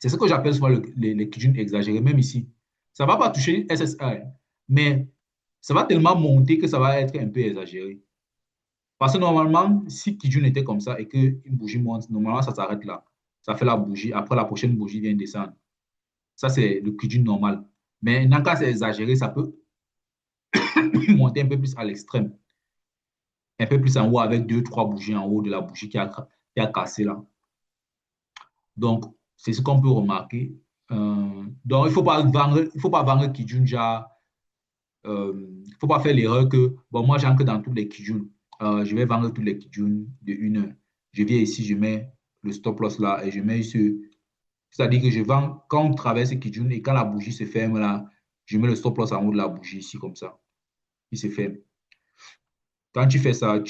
Speaker 1: C'est ce que j'appelle souvent les Kijun exagérés, même ici. Ça ne va pas toucher SSA, mais ça va tellement monter que ça va être un peu exagéré. Parce que normalement, si Kijun était comme ça et qu'une bougie monte, normalement, ça s'arrête là. Ça fait la bougie. Après, la prochaine bougie vient descendre. Ça, c'est le Kijun normal. Mais quand c'est exagéré, ça peut monter un peu plus à l'extrême. Un peu plus en haut avec deux, trois bougies en haut de la bougie qui a cassé là. Donc, c'est ce qu'on peut remarquer. Donc, il faut pas vendre Kijunja. Il ne faut pas faire l'erreur que, bon, moi, j'entre dans tous les Kijun. Je vais vendre tous les Kijun de 1 heure. Je viens ici, je mets le stop loss là et je mets ce. C'est-à-dire que je vends quand on traverse Kijun et quand la bougie se ferme là, je mets le stop loss en haut de la bougie ici comme ça. Il se ferme. Quand tu fais ça,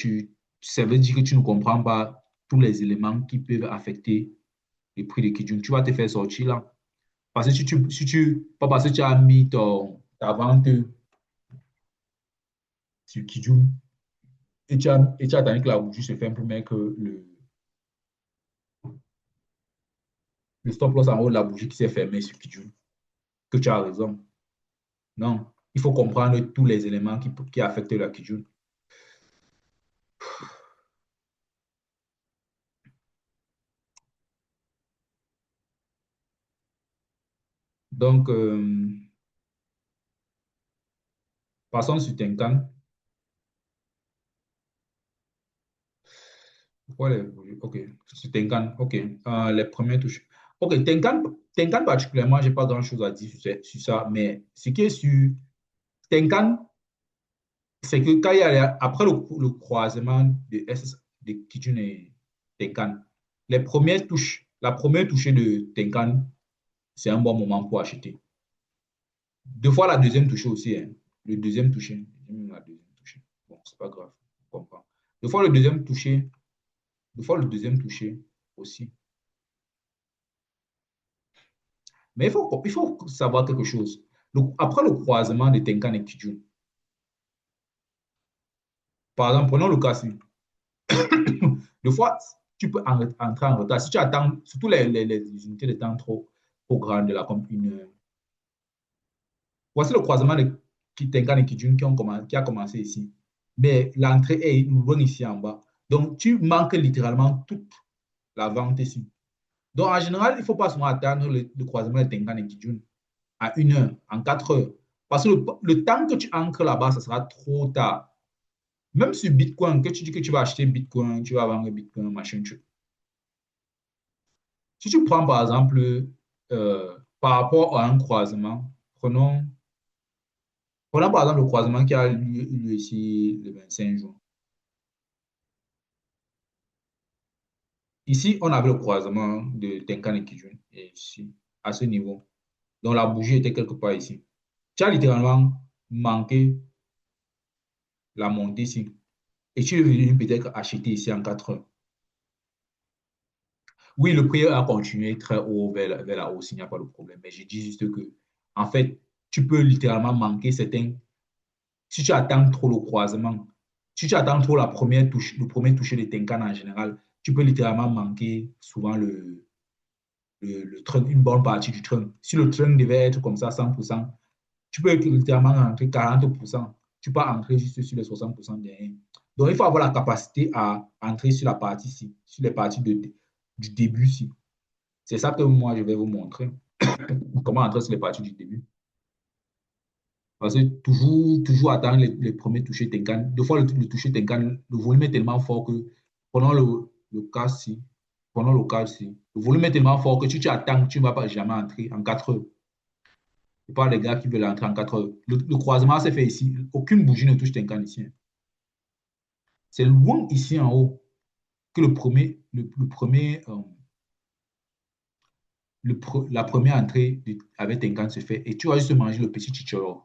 Speaker 1: ça veut dire que tu ne comprends pas tous les éléments qui peuvent affecter le prix de Kijun. Tu vas te faire sortir là. Parce que pas parce que tu as mis ta vente sur Kijun et tu as attendu que la bougie se ferme pour mettre le stop loss en haut de la bougie qui s'est fermée sur Kijun, que tu as raison. Non, il faut comprendre tous les éléments qui affectent la Kijun. Donc, passons sur Tenkan. Pourquoi OK, sur Tenkan, OK. Les premières touches. OK, Tenkan particulièrement, je n'ai pas grand-chose à dire sur ça, mais ce qui est sur Tenkan, c'est que quand il y a, après le croisement de Kijun et Tenkan, la première touche de Tenkan, c'est un bon moment pour acheter. Deux fois la deuxième touche aussi, hein. Le deuxième touché, la deuxième touche. Bon, c'est pas grave, on comprend. Deux fois le deuxième touché, deux fois le deuxième touché aussi. Mais il faut savoir quelque chose. Après le croisement de Tenkan et Kijun, par exemple, prenons le cas ci. Des fois, tu peux entrer en retard. Si tu attends, surtout les unités de temps trop grandes, là, comme une. Voici le croisement de Tenkan et Kijun qui a commencé ici. Mais l'entrée est loin ici en bas. Donc, tu manques littéralement la vente ici. Donc, en général, il ne faut pas souvent attendre le croisement de Tenkan et Kijun à 1 heure, en 4 heures. Parce que le temps que tu ancres là-bas, ça sera trop tard. Même sur Bitcoin, que tu dis que tu vas acheter Bitcoin, tu vas vendre Bitcoin, machin. Si tu prends par exemple, par rapport à un croisement, prenons par exemple le croisement qui a lieu ici le 25 juin. Ici, on avait le croisement de Tenkan et Kijun, et ici, à ce niveau. Donc la bougie était quelque part ici. Tu as littéralement manqué la montée ici. Et tu es venu peut-être acheter ici en 4 heures. Oui, le prix a continué très haut vers la hausse, il n'y a pas de problème. Mais je dis juste que, en fait, tu peux littéralement manquer certains. Si tu attends trop le croisement, si tu attends trop la première touche, le premier toucher de Tenkan en général, tu peux littéralement manquer souvent le train, une bonne partie du train. Si le train devait être comme ça, 100%, tu peux littéralement entrer 40%. Tu peux entrer juste sur les 60% derrière. Donc, il faut avoir la capacité à entrer sur la partie-ci, sur les parties du début-ci. C'est ça que moi, je vais vous montrer. Comment entrer sur les parties du début. Parce que toujours attendre les premiers touchés Tenkan. Deux fois, le toucher Tenkan, le volume est tellement fort que, pendant le cas-ci, pendant le cas-ci, le volume est tellement fort que si tu attends, tu ne vas pas jamais entrer en 4 heures. Je parle des gars qui veulent entrer en 4 heures. Le croisement s'est fait ici. Aucune bougie ne touche Tenkan ici. C'est loin ici en haut que la première entrée avec Tenkan se fait. Et tu vas juste manger le petit chichoro,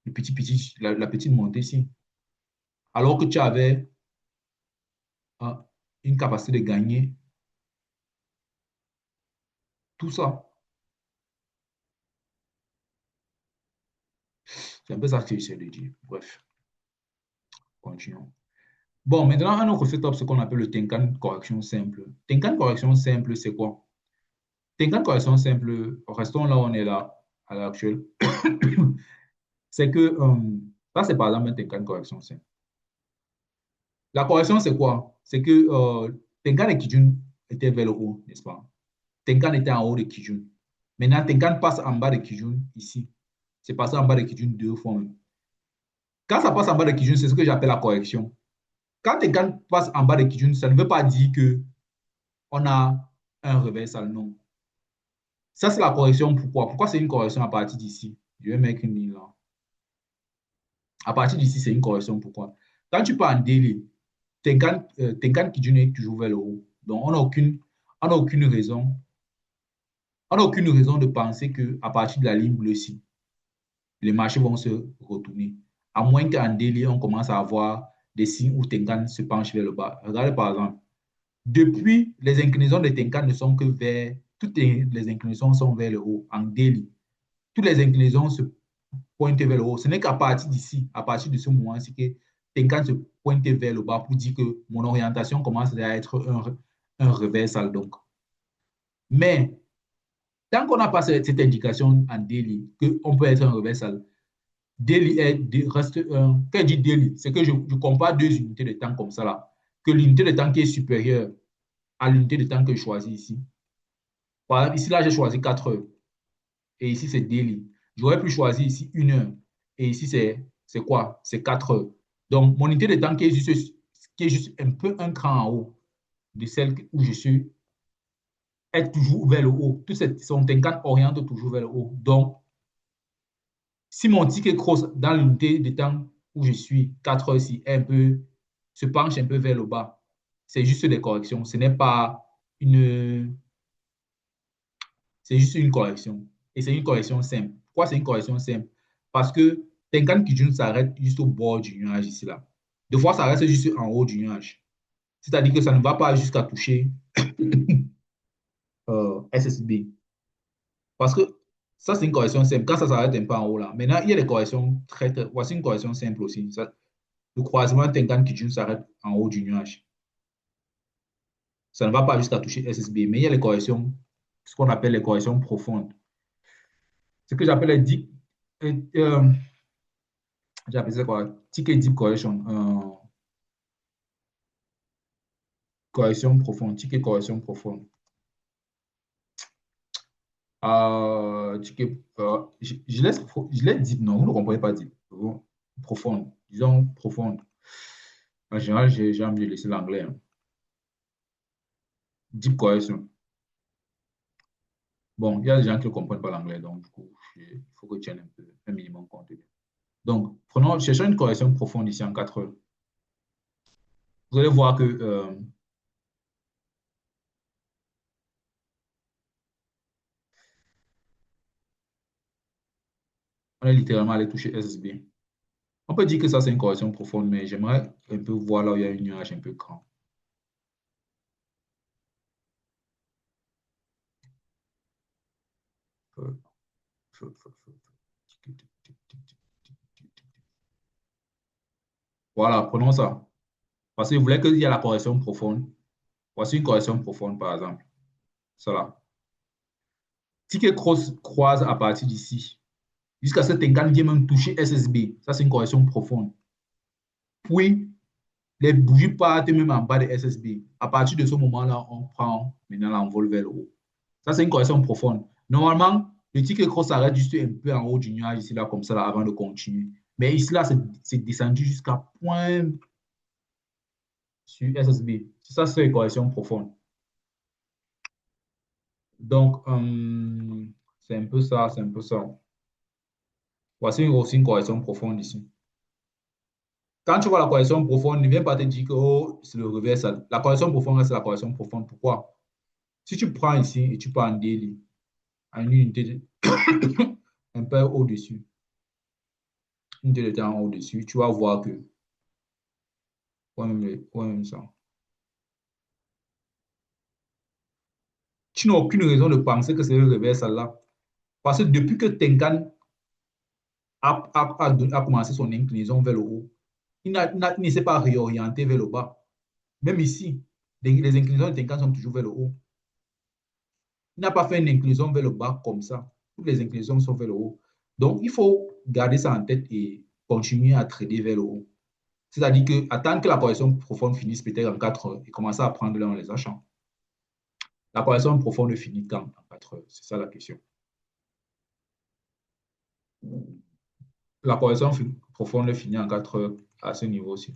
Speaker 1: la petite montée ici. Alors que tu avais ah, une capacité de gagner tout ça. C'est un peu ça que j'essaie de dire. Bref, continuons. Bon, maintenant, un autre setup, ce qu'on appelle le Tenkan correction simple. Tenkan correction simple, c'est quoi? Tenkan correction simple, restons là où on est là, à l'heure actuelle. C'est que, ça, c'est par exemple un Tenkan correction simple. La correction, c'est quoi? C'est que Tenkan et Kijun étaient vers le haut, n'est-ce pas? Tenkan était en haut de Kijun. Maintenant, Tenkan passe en bas de Kijun, ici. C'est passé en bas de Kijun 2 fois. Quand ça passe en bas de Kijun, c'est ce que j'appelle la correction. Quand Tenkan passe en bas de Kijun, ça ne veut pas dire que on a un reversal, non. Ça, c'est la correction. Pourquoi? Pourquoi c'est une correction à partir d'ici? Je vais mettre une ligne là. À partir d'ici, c'est une correction. Pourquoi? Quand tu pars en daily, Tenkan Kijun est toujours vers le haut. Donc, on n'a aucune raison de penser qu'à partir de la ligne bleue-ci, les marchés vont se retourner. À moins qu'en daily, on commence à avoir des signes où Tenkan se penche vers le bas. Regardez par exemple, depuis, les inclinaisons de Tenkan ne sont que vers, toutes les inclinaisons sont vers le haut en daily. Toutes les inclinaisons se pointent vers le haut. Ce n'est qu'à partir d'ici, à partir de ce moment-ci, que Tenkan se pointe vers le bas pour dire que mon orientation commence à être un reversal. Donc. Mais tant qu'on n'a pas cette indication en daily qu'on peut être un reversal, daily reste un. Quand je dis daily, c'est que je compare deux unités de temps comme ça là. Que l'unité de temps qui est supérieure à l'unité de temps que je choisis ici. Par exemple, ici là, j'ai choisi 4 heures. Et ici, c'est daily. J'aurais pu choisir ici 1 heure. Et ici, c'est quoi? C'est 4 heures. Donc, mon unité de temps qui est juste un peu un cran en haut de celle où je suis est toujours vers le haut. Tout son 50 oriente toujours vers le haut. Donc, si mon ticket cross dans l'unité de temps où je suis, 4 heures ici, se penche un peu vers le bas, c'est juste des corrections. Ce n'est pas une. C'est juste une correction. Et c'est une correction simple. Pourquoi c'est une correction simple? Parce que Tenkan Kijun s'arrête juste au bord du nuage ici, là. Deux fois, ça reste juste en haut du nuage. C'est-à-dire que ça ne va pas jusqu'à toucher SSB. Parce que ça, c'est une correction simple. Quand ça s'arrête un peu en haut, là. Maintenant, il y a des corrections très. Voici une correction simple aussi. Le croisement Tenkan Kijun s'arrête en haut du nuage. Ça ne va pas jusqu'à toucher SSB. Mais il y a les corrections, ce qu'on appelle les corrections profondes. Ce que j'appelle les deep. J'appelle ça quoi? Ticket deep correction. Correction profonde, ticket correction profonde. Je laisse deep, non, vous ne comprenez pas deep. Bon, profonde, disons profonde. En général, j'ai envie de laisser l'anglais, hein. Deep correction. Bon, il y a des gens qui ne comprennent pas l'anglais, donc du coup, il faut que tu tiennes un peu, un minimum compte. Donc, cherchons une correction profonde ici en 4 heures. Vous allez voir que on est littéralement allé toucher SSB. On peut dire que ça, c'est une correction profonde, mais j'aimerais un peu voir là où il y a un nuage un peu grand. Euh, Voilà, prenons ça. Parce que vous voulez qu'il y ait la correction profonde. Voici une correction profonde, par exemple. Cela. Ticket cross croise à partir d'ici. Jusqu'à ce que Tenkan vienne même toucher SSB. Ça, c'est une correction profonde. Puis, les bougies partent même en bas de SSB. À partir de ce moment-là, on prend maintenant l'envol vers le haut. Ça, c'est une correction profonde. Normalement, le ticket cross s'arrête juste un peu en haut du nuage, ici, là, comme ça, là, avant de continuer. Mais ici, là, c'est descendu jusqu'à point sur SSB. Ça, c'est une correction profonde. Donc, c'est un peu ça, c'est un peu ça. Voici aussi une correction profonde ici. Quand tu vois la correction profonde, ne viens pas te dire que oh, c'est le reverse. La correction profonde, c'est la correction profonde. Pourquoi? Si tu prends ici et tu prends en daily, en une unité un peu au-dessus, une unité de temps au-dessus, tu vas voir que, ouais, même ça. Tu n'as aucune raison de penser que c'est le reverse là. Parce que depuis que Tenkan a commencé son inclinaison vers le haut, il ne s'est pas réorienté vers le bas. Même ici, les inclinaisons de Tenkan sont toujours vers le haut. Il n'a pas fait une inclinaison vers le bas comme ça. Toutes les inclinaisons sont vers le haut. Donc, il faut garder ça en tête et continuer à trader vers le haut. C'est-à-dire que attendre que la correction profonde finisse peut-être en 4 heures et commencer à prendre là dans les achats. La correction profonde finit quand en 4 heures? C'est ça la question. La correction profonde finit en 4 heures à ce niveau aussi.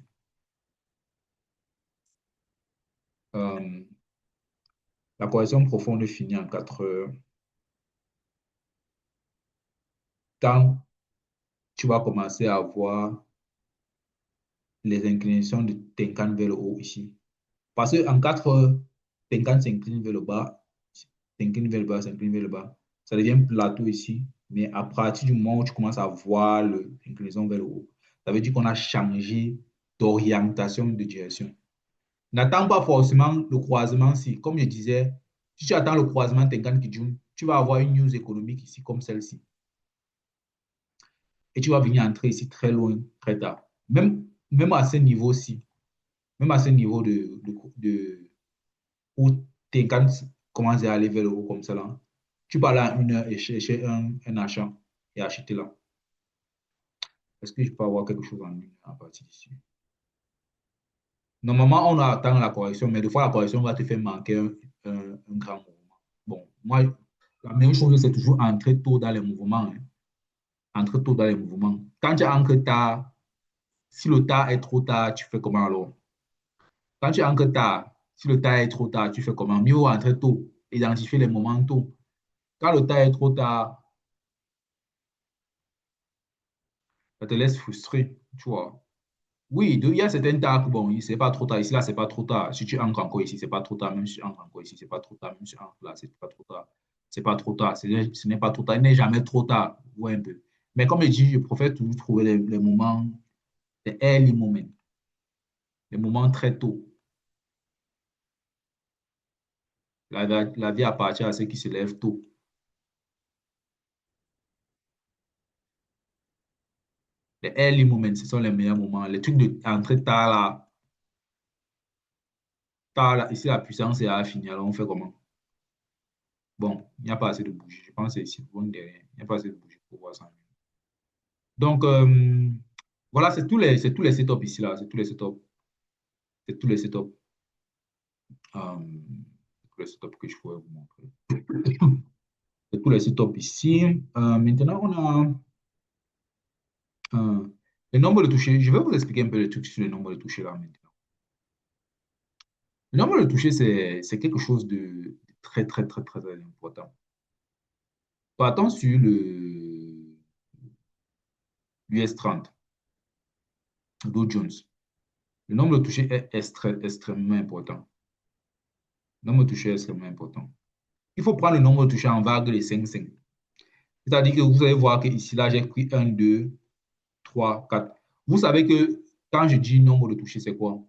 Speaker 1: Euh, la correction profonde finit en 4 heures quand tu vas commencer à voir les inclinations de Tenkan vers le haut ici. Parce qu'en 4 heures, Tenkan s'incline vers le bas, s'incline vers le bas, s'incline vers le bas. Ça devient plateau ici. Mais à partir du moment où tu commences à voir l'inclinaison vers le haut, ça veut dire qu'on a changé d'orientation de direction. N'attends pas forcément le croisement si, comme je disais, si tu attends le croisement Tenkan Kijun, tu vas avoir une news économique ici comme celle-ci. Et tu vas venir entrer ici très loin, très tard. Même à ce niveau-ci, même à ce niveau où Tenkan commence à aller vers le haut comme ça là, tu vas là une heure et chercher un achat et acheter là. Est-ce que je peux avoir quelque chose en ligne à partir d'ici? Normalement, on attend la correction, mais des fois, la correction va te faire manquer un grand mouvement. Bon, moi, la meilleure chose, c'est toujours entrer tôt dans les mouvements, hein. Entrer tôt dans les mouvements. Quand tu entres tard, si le tard est trop tard, tu fais comment alors? Quand tu entres tard, si le tard est trop tard, tu fais comment? Mieux vaut entrer tôt, identifier les moments tôt. Quand le tard est trop tard, ça te laisse frustré, tu vois. Oui, il y a certains tasks, bon, c'est pas trop tard. Ici, là, c'est pas trop tard. Si tu entres encore ici, c'est pas trop tard. Même si tu entres encore ici, c'est pas trop tard. Même si tu entres là, c'est pas trop tard. C'est pas trop tard. Ce n'est pas trop tard. Il n'est jamais trop tard. Ouais, un peu. Mais comme je dis, je préfère toujours trouver les moments, les early moments, les moments très tôt. La vie appartient à ceux qui se lèvent tôt. Les early moments, ce sont les meilleurs moments. Les trucs d'entrer tard là, ici, la puissance est à finir. Alors, on fait comment? Bon, il n'y a pas assez de bougies. Je pense que c'est ici. Bon, derrière. Il n'y a pas assez de bougies pour voir ça. Donc, voilà, c'est tous les setups ici, là. C'est tous les setups. C'est tous les setups. tous les setups que je pourrais vous montrer. Et tous les setups ici. Maintenant, on a le nombre de touchés. Je vais vous expliquer un peu les trucs sur le nombre de touchés là maintenant. Le nombre de touchés, c'est quelque chose de très, très, très, très, très important. Partons sur le US30, Dow Jones. Le nombre de touchés est extrêmement important. Le nombre de touchés est extrêmement important. Il faut prendre le nombre de touchés en vague de 5-5. C'est-à-dire que vous allez voir que ici, là, j'ai pris 1, 2, 3, 4. Vous savez que quand je dis nombre de touchés, c'est quoi?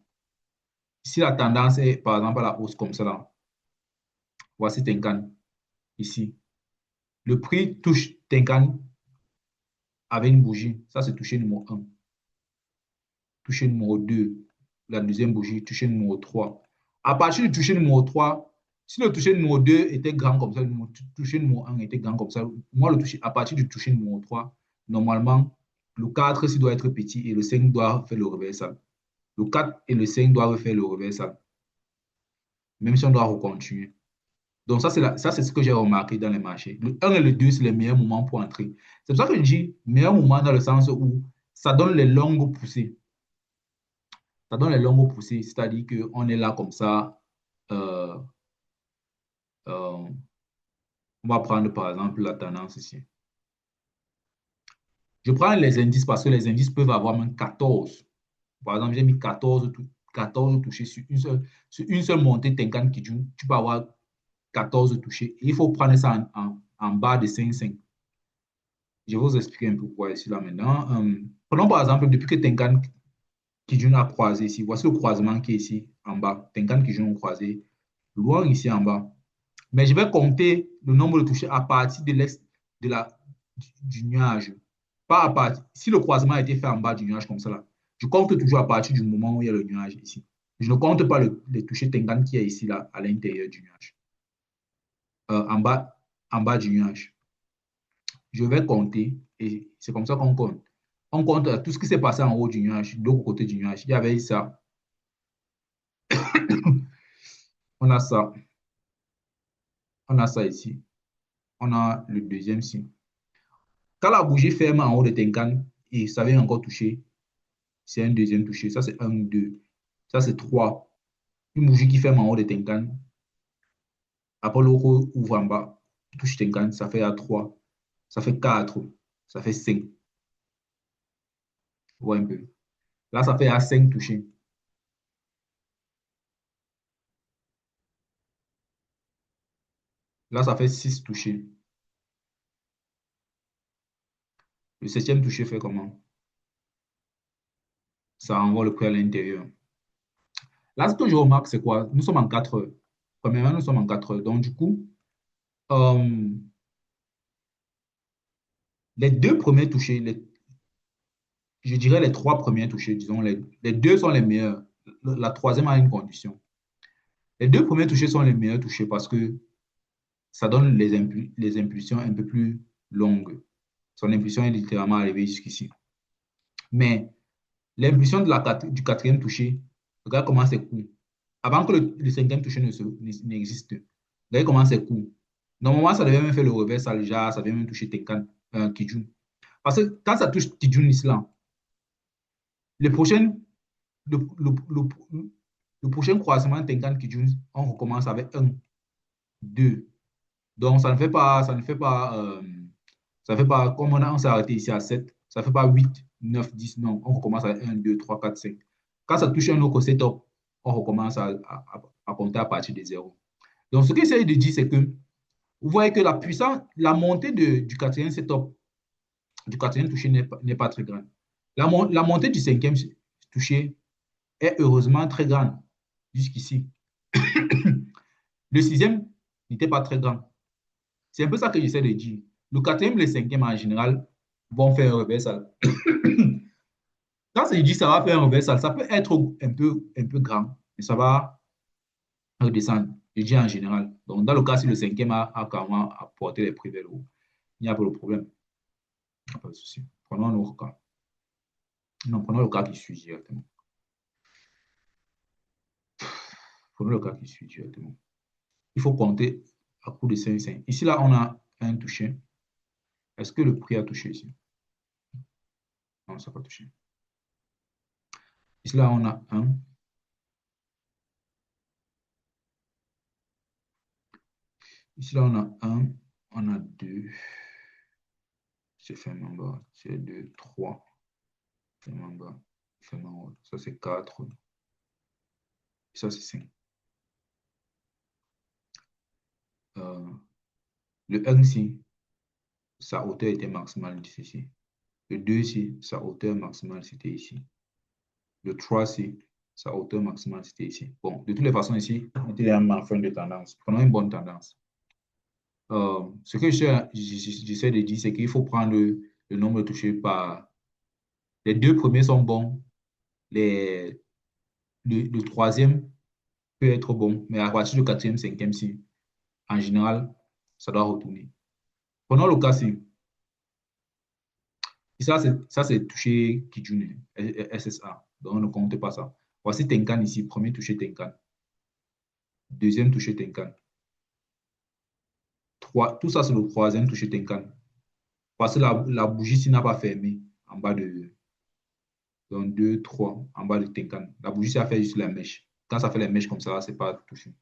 Speaker 1: Si la tendance est, par exemple, à la hausse comme ça, là, voici Tenkan, ici. Le prix touche Tenkan avec une bougie. Ça, c'est touché numéro 1. Touché numéro 2. La deuxième bougie, touché numéro 3. À partir du touché numéro 3, si le touché numéro 2 était grand comme ça, le touché numéro 1 était grand comme ça, moi, le touché, à partir du touché numéro 3, normalement, le 4 s'il doit être petit et le 5 doit faire le reversal. Le 4 et le 5 doivent faire le reversal, même si on doit recontinuer. Donc, ça, c'est ce que j'ai remarqué dans les marchés. Le 1 et le 2, c'est les meilleurs moments pour entrer. C'est pour ça que je dis meilleur moment dans le sens où ça donne les longues poussées. Ça donne les longues poussées, c'est-à-dire qu'on est là comme ça. euh, euh, on va prendre par exemple la tendance ici. Je prends les indices parce que les indices peuvent avoir même 14. Par exemple, j'ai mis 14 touchés sur une seule montée Tenkan Kijun. Tu peux avoir 14 touchés. Et il faut prendre ça en bas de 5-5. Je vais vous expliquer un peu pourquoi ici là maintenant. Prenons par exemple, depuis que Tenkan Kijun a croisé ici, voici le croisement qui est ici en bas. Tenkan Kijun ont croisé loin ici en bas. Mais je vais compter le nombre de touchés à partir de l'ex de la, du nuage. Pas à partir. Si le croisement a été fait en bas du nuage comme ça là, je compte toujours à partir du moment où il y a le nuage ici. Je ne compte pas les touchés Tenkan qui est ici là, à l'intérieur du nuage. En bas du nuage. Je vais compter et c'est comme ça qu'on compte. On compte tout ce qui s'est passé en haut du nuage, de l'autre côté du nuage. Il y avait ça, on a ça, on a ça ici, on a le deuxième ici. Quand la bougie ferme en haut de Tenkan et ça vient encore toucher, c'est un deuxième touché. Ça, c'est un, deux. Ça, c'est trois. Une bougie qui ferme en haut de Tenkan. Après, l'autre ouvre en bas, touche Tenkan, ça fait à trois. Ça fait quatre. Ça fait cinq. Ouais, un peu. Là, ça fait à cinq touchés. Là, ça fait six touchés. Le septième touché fait comment? Ça envoie le prix à l'intérieur. Là, ce que je remarque, c'est quoi? Nous sommes en 4 heures. Premièrement, nous sommes en 4 heures. Donc, du coup, euh, les deux premiers touchés, je dirais les trois premiers touchés, disons, les deux sont les meilleurs. La troisième a une condition. Les deux premiers touchés sont les meilleurs touchés parce que ça donne les impulsions un peu plus longues. Son impulsion est littéralement arrivée jusqu'ici. Mais l'impulsion du quatrième touché, regarde comment c'est court. Avant que le cinquième touché n'existe, regardez comment c'est court. Normalement, ça devait même faire le revers Salja, ça devait même toucher Tenkan, Kijun. Parce que quand ça touche Kijun Islam, le prochain, le, le, le, le prochain croisement Tenkan Kijun, on recommence avec un, 2. Donc, ça ne fait pas, comme on s'est arrêté ici à 7, ça ne fait pas 8, 9, 10, non. On recommence avec 1, 2, 3, 4, 5. Quand ça touche un autre setup, on recommence à compter à partir de 0. Donc, ce que j'essaie de dire, c'est que vous voyez que la puissance, la montée du quatrième setup, du quatrième touché n'est pas très grande. La montée du cinquième touché est heureusement très grande jusqu'ici. Le sixième n'était pas très grand. C'est un peu ça que j'essaie de dire. Le quatrième et le cinquième, en général, vont faire un reversal. Quand je dis ça va faire un reversal, ça peut être un peu grand, mais ça va redescendre. Je dis en général. Donc, dans le cas, si le cinquième a carrément apporté les prix vers le haut, il n'y a pas de problème. Il n'y a pas de souci. Prenons un autre cas. Non, prenons le cas qui suit directement. Prenons le cas qui suit directement. Il faut compter à coup de 5, 5. Ici, là, on a un touché. Est-ce que le prix a touché ici? Non, ça n'a pas touché. Ici, là, on a un. Ici, là, on a un. On a deux. C'est fermé en bas. C'est deux, trois. Fermé en bas. Fermé en haut. Ça, c'est quatre. Ça, c'est cinq. Le 1 ici, sa hauteur était maximale ici. Le 2 ici, sa hauteur maximale, c'était ici. Le 3 ici, sa hauteur maximale, c'était ici. Bon, de toutes les façons, ici, on était en fin de tendance. Prenons une bonne tendance. Ce que j'essaie de dire, c'est qu'il faut prendre le nombre touché par... Les deux premiers sont bons. Le troisième peut être bon, mais à partir du quatrième, cinquième, si, en général, ça doit retourner. Prenons le cas-ci. Ça, c'est touché Kijun, SSA. Donc, on ne compte pas ça. Voici Tenkan ici, premier touché Tenkan. Deuxième touché Tenkan. Tout ça, c'est le troisième touché Tenkan. Parce que la bougie ici n'a pas fermé en bas de... Donc, 2, 3 en bas de Tenkan. La bougie, ça fait juste la mèche. Quand ça fait la mèche comme ça, c'est pas touché.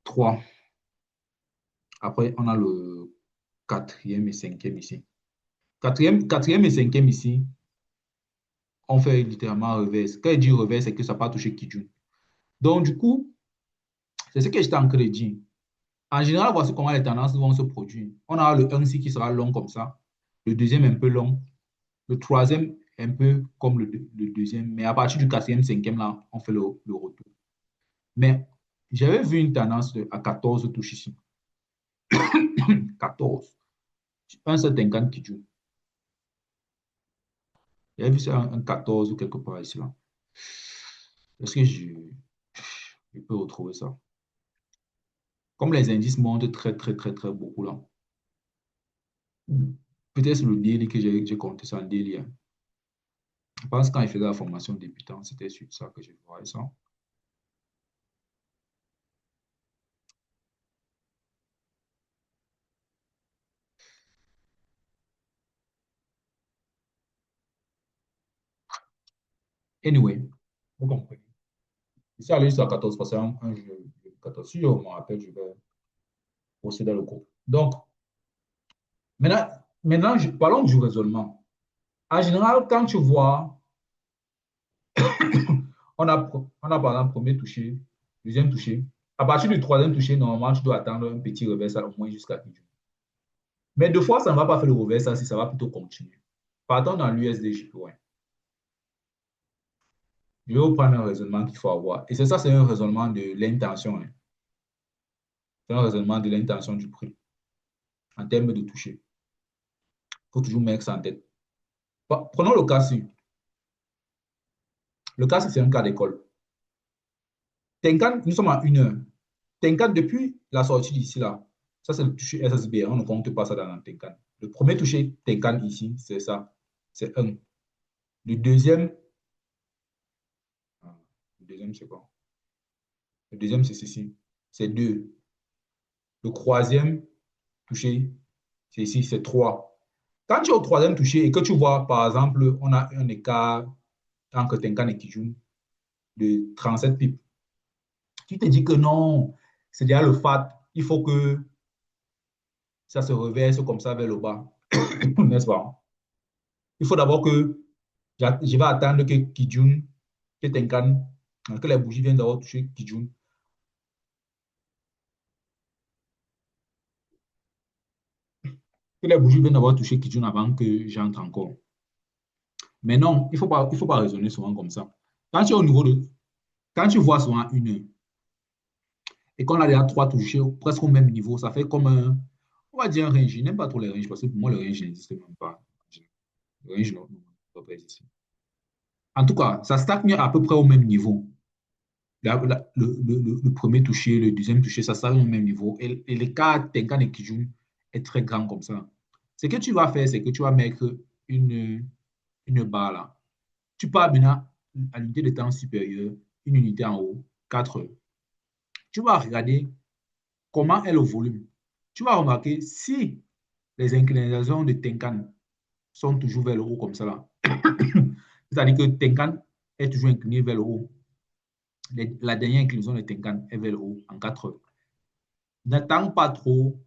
Speaker 1: 3. Après, on a le quatrième et cinquième ici. Quatrième et cinquième ici, on fait littéralement reverse. Quand il dit reverse, c'est que ça n'a pas touché Kijun. Donc, du coup, c'est ce que j'étais en train de dire. En général, voici comment les tendances vont se produire. On a le 1 ici qui sera long comme ça. Le deuxième un peu long. Le troisième un peu comme le deuxième. Mais à partir du quatrième, cinquième, là, on fait le retour. Mais j'avais vu une tendance à 14 touches ici. 14. Un seul Tenkan qui joue. J'avais vu ça un 14 ou quelque part ici. Là. Est-ce que je peux retrouver ça? Comme les indices montent très, très, très, très beaucoup là. Peut-être le daily que j'ai compté ça en daily. Hein. Je pense que quand il faisait la formation débutant, c'était sur ça que je voyais ça. Anyway, vous comprenez. Ici, aller jusqu'à 14 parce que c'est un jeu de 14. Si je me rappelle, je vais procéder dans le cours. Donc, maintenant parlons du raisonnement. En général, quand tu vois, on a par exemple premier touché, deuxième touché. À partir du troisième touché, normalement, tu dois attendre un petit reversal au moins jusqu'à 10 jours. Mais deux fois, ça ne va pas faire le reversal si ça va plutôt continuer. Partons dans l'USDJ. Ouais. Je vais vous prendre un raisonnement qu'il faut avoir. Et c'est ça, c'est un raisonnement de l'intention. Hein. C'est un raisonnement de l'intention du prix en termes de toucher. Il faut toujours mettre ça en tête. Prenons le cas-ci. Le cas-ci, c'est un cas d'école. Tenkan, nous sommes à 1 heure. Tenkan, depuis la sortie d'ici, là, ça, c'est le toucher SSB. On ne compte pas ça dans le Tenkan. Le premier toucher Tenkan ici, c'est ça. C'est 1. Le deuxième, le deuxième, c'est quoi? Le deuxième, c'est ceci. C'est 2. Le troisième toucher, c'est ici, c'est 3. Quand tu es au troisième toucher et que tu vois, par exemple, on a un écart entre Tenkan et Kijun de 37 pips, tu te dis que non, c'est déjà le FAT. Il faut que ça se reverse comme ça vers le bas. N'est-ce pas? Il faut d'abord que je vais attendre que Kijun, que Tenkan, que les bougies viennent d'abord toucher Kijun. Que les bougies viennent d'abord toucher Kijun avant que j'entre encore. Mais non, il faut pas raisonner souvent comme ça. Quand tu es au niveau de, quand tu vois souvent 1 heure et qu'on a déjà 3 touchés presque au même niveau, ça fait comme un, on va dire un range. Je n'aime pas trop les ranges parce que pour moi, le range n'existe même pas. Le range ne doit pas exister. En tout cas, ça stagne à peu près au même niveau. Le premier touché, le deuxième touché, ça stagne au même niveau. Et l'écart Tenkan et Kijun est très grand comme ça. Ce que tu vas faire, c'est que tu vas mettre une barre là. Tu pars maintenant à l'unité de temps supérieure, une unité en haut, 4 heures. Tu vas regarder comment est le volume. Tu vas remarquer si les inclinaisons de Tenkan sont toujours vers le haut comme ça là. C'est-à-dire que Tenkan est toujours incliné vers le haut. La dernière inclinaison de Tenkan est vers le haut en 4 heures. N'attends pas trop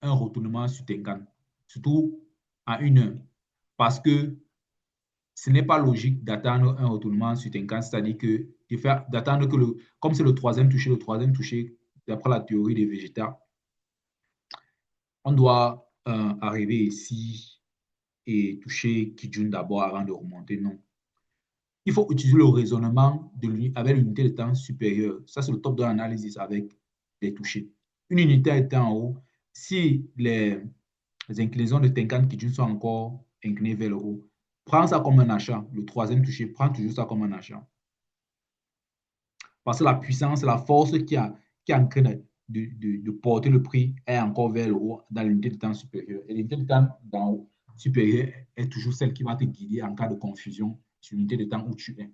Speaker 1: un retournement sur Tenkan, surtout à 1 heure, parce que ce n'est pas logique d'attendre un retournement sur Tenkan, c'est-à-dire que d'attendre que comme c'est le troisième toucher, d'après la théorie des végétaux, on doit arriver ici et toucher Kijun d'abord avant de remonter. Non. Il faut utiliser le raisonnement avec l'unité de temps supérieure. Ça, c'est le top de l'analyse avec les touchés. Une unité est en haut. Si les inclinaisons de Tenkan Kijun sont encore inclinées vers le haut, prends ça comme un achat. Le troisième touché, prends toujours ça comme un achat. Parce que la puissance, la force qui est en train de porter le prix est encore vers le haut dans l'unité de temps supérieure. Et l'unité de temps d'en haut supérieure est toujours celle qui va te guider en cas de confusion sur l'unité de temps où tu es.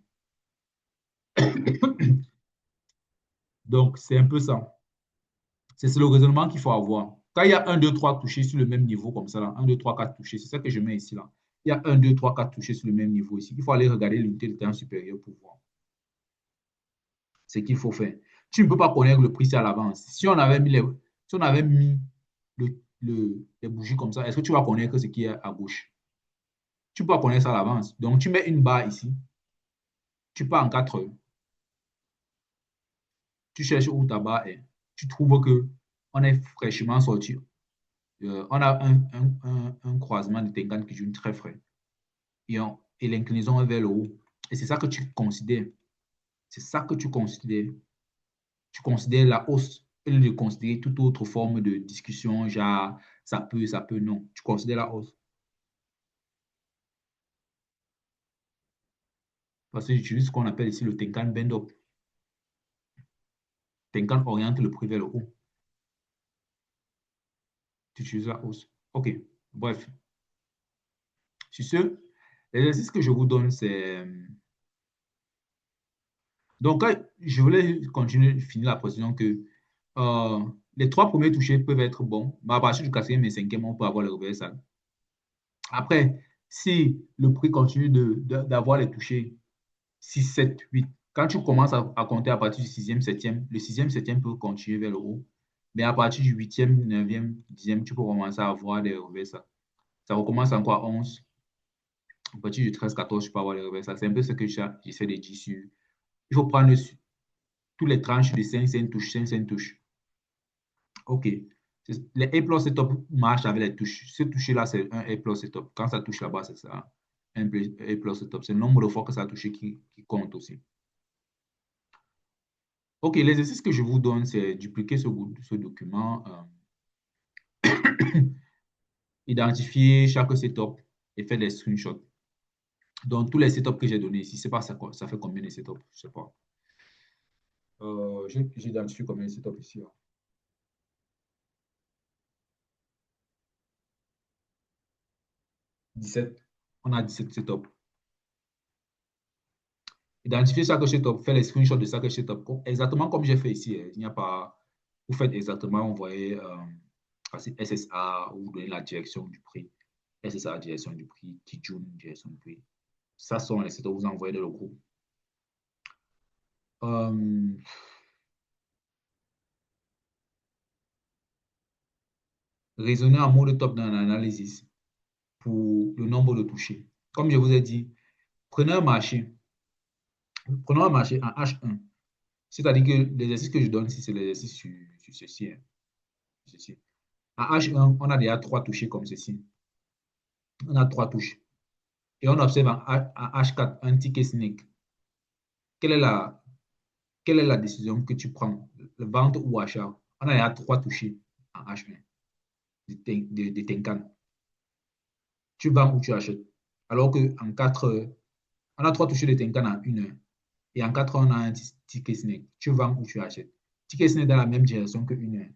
Speaker 1: Donc, c'est un peu ça. C'est le raisonnement qu'il faut avoir. Quand il y a 1, 2, 3 touchés sur le même niveau comme ça, là, 1, 2, 3, 4 touchés, c'est ça que je mets ici. Là. Il y a 1, 2, 3, 4 touchés sur le même niveau ici. Il faut aller regarder l'unité de temps supérieure pour voir ce qu'il faut faire. Tu ne peux pas connaître le prix à l'avance. Si on avait mis les bougies comme ça, est-ce que tu vas connaître ce qui est à gauche? Tu peux pas connaître ça à l'avance. Donc, tu mets une barre ici. Tu pars en 4 heures. Tu cherches où ta barre est. Tu trouves que on est fraîchement sorti. On a un croisement de Tenkan qui joue très frais. Et l'inclinaison est vers le haut. Et c'est ça que tu considères. C'est ça que tu considères. Tu considères la hausse au lieu de considérer toute autre forme de discussion, genre ça peut, non. Tu considères la hausse. Parce que j'utilise ce qu'on appelle ici le Tenkan Bend Up. Tenkan oriente le prix vers le haut. Tu utilises la hausse. OK. Bref. Sur ce, l'exercice que je vous donne, c'est... Donc, je voulais continuer, finir la précision que les 3 premiers touchés peuvent être bons, mais à partir du 4e et 5e, on peut avoir le reversal. Après, si le prix continue d'avoir les touchés 6, 7, 8, quand tu commences à compter à partir du 6e, 7e, le 6e, 7e peut continuer vers le haut, mais à partir du 8e, 9e, 10e, tu peux commencer à avoir des reversals. Ça recommence encore à 11. À partir du 13, 14, tu peux avoir les reversals. C'est un peu ce que j'essaie de dire sur. Il faut prendre tous les tranches de 5, 5 touches, 5, 5 touches. OK. Les A plus setup marchent avec les touches. Ce toucher-là, c'est un A plus setup. Quand ça touche là-bas, c'est ça. Un A plus setup. C'est le nombre de fois que ça a touché qui compte aussi. OK, l'exercice que je vous donne, c'est dupliquer ce document, identifier chaque setup et faire des screenshots. Donc, tous les setups que j'ai donnés ici, c'est pas ça, ça fait combien de setups? Je sais pas. J'ai identifié combien de setups ici, là? 17. On a 17 setups. Identifier chaque setup, faire les screenshots de chaque setup, exactement comme j'ai fait ici. Il n'y a pas. Vous faites exactement, vous voyez SSA, vous donnez la direction du prix. SSA, direction du prix. Kijun, direction du prix. Ça sont les setups que vous envoyez dans le groupe. Raisonner en mode top dans l'analyse pour le nombre de touchés. Comme je vous ai dit, prenez un marché. Prenons un marché en H1. C'est-à-dire que l'exercice que je donne ici, c'est l'exercice sur ceci, hein, ceci. En H1, on a déjà 3 touchés comme ceci. On a 3 touches. Et on observe en H4 un ticket snake. Quelle est la, quelle est la décision que tu prends? Le vente ou achat? On a déjà 3 touchés en H1 de Tenkan. Tu vends ou tu achètes? Alors qu'en 4 heures, on a 3 touchés de Tenkan en 1 heure. Et en 4 heures, on a un ticket snake. Tu vends ou tu achètes? Ticket snake dans la même direction que 1 heure.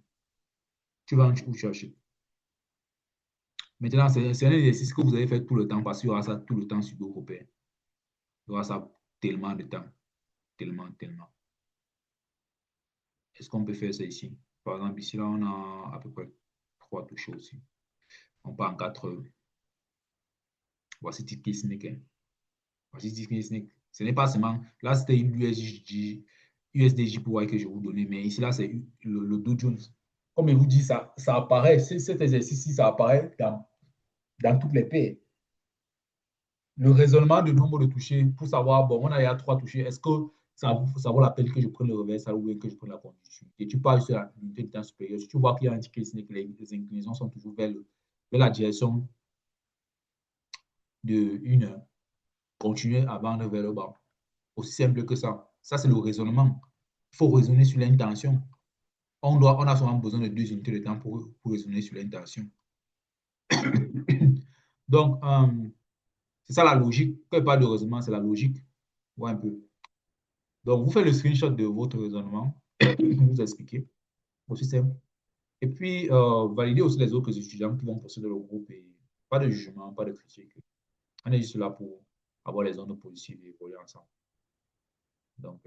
Speaker 1: Tu vends ou tu achètes? Maintenant, c'est un exercice que vous avez fait tout le temps parce qu'il y aura ça tout le temps sur Européen. Il y aura ça tellement de temps. tellement, tellement. Est-ce qu'on peut faire ça ici? Par exemple, ici, là, on a à peu près 3 touches aussi. On part en 4. Voici Tiki Snake, hein. Voici Tiki Snake. Ce n'est pas seulement. Là, c'était une USDJ pour que je vous donnais, mais ici, là, c'est le Dow Jones. Comme je vous dis, ça apparaît. Cet exercice-ci, ça apparaît dans toutes les paires. Le raisonnement de nombre de touchés pour savoir, bon, on a il 3 touchés, est-ce que ça vaut la peine que je prenne le revers ou bien que je prenne la continuité? Tu parles sur l'unité de temps supérieure. Si tu vois qu'il y a un ticket, que les inclinaisons sont toujours vers la direction de 1 heure, continuer à vendre vers le bas. Aussi simple que ça. Ça, c'est le raisonnement. Il faut raisonner sur l'intention. On a souvent besoin de 2 unités de temps pour raisonner sur l'intention. Donc, c'est ça la logique. Quand il parle de raisonnement, c'est la logique. Ouais, un peu. Donc, vous faites le screenshot de votre raisonnement, vous expliquez, aussi simple. Et puis, validez aussi les autres étudiants qui vont passer dans le groupe. Et pas de jugement, pas de critique. On est juste là pour avoir les ondes positives et évoluer ensemble. Donc,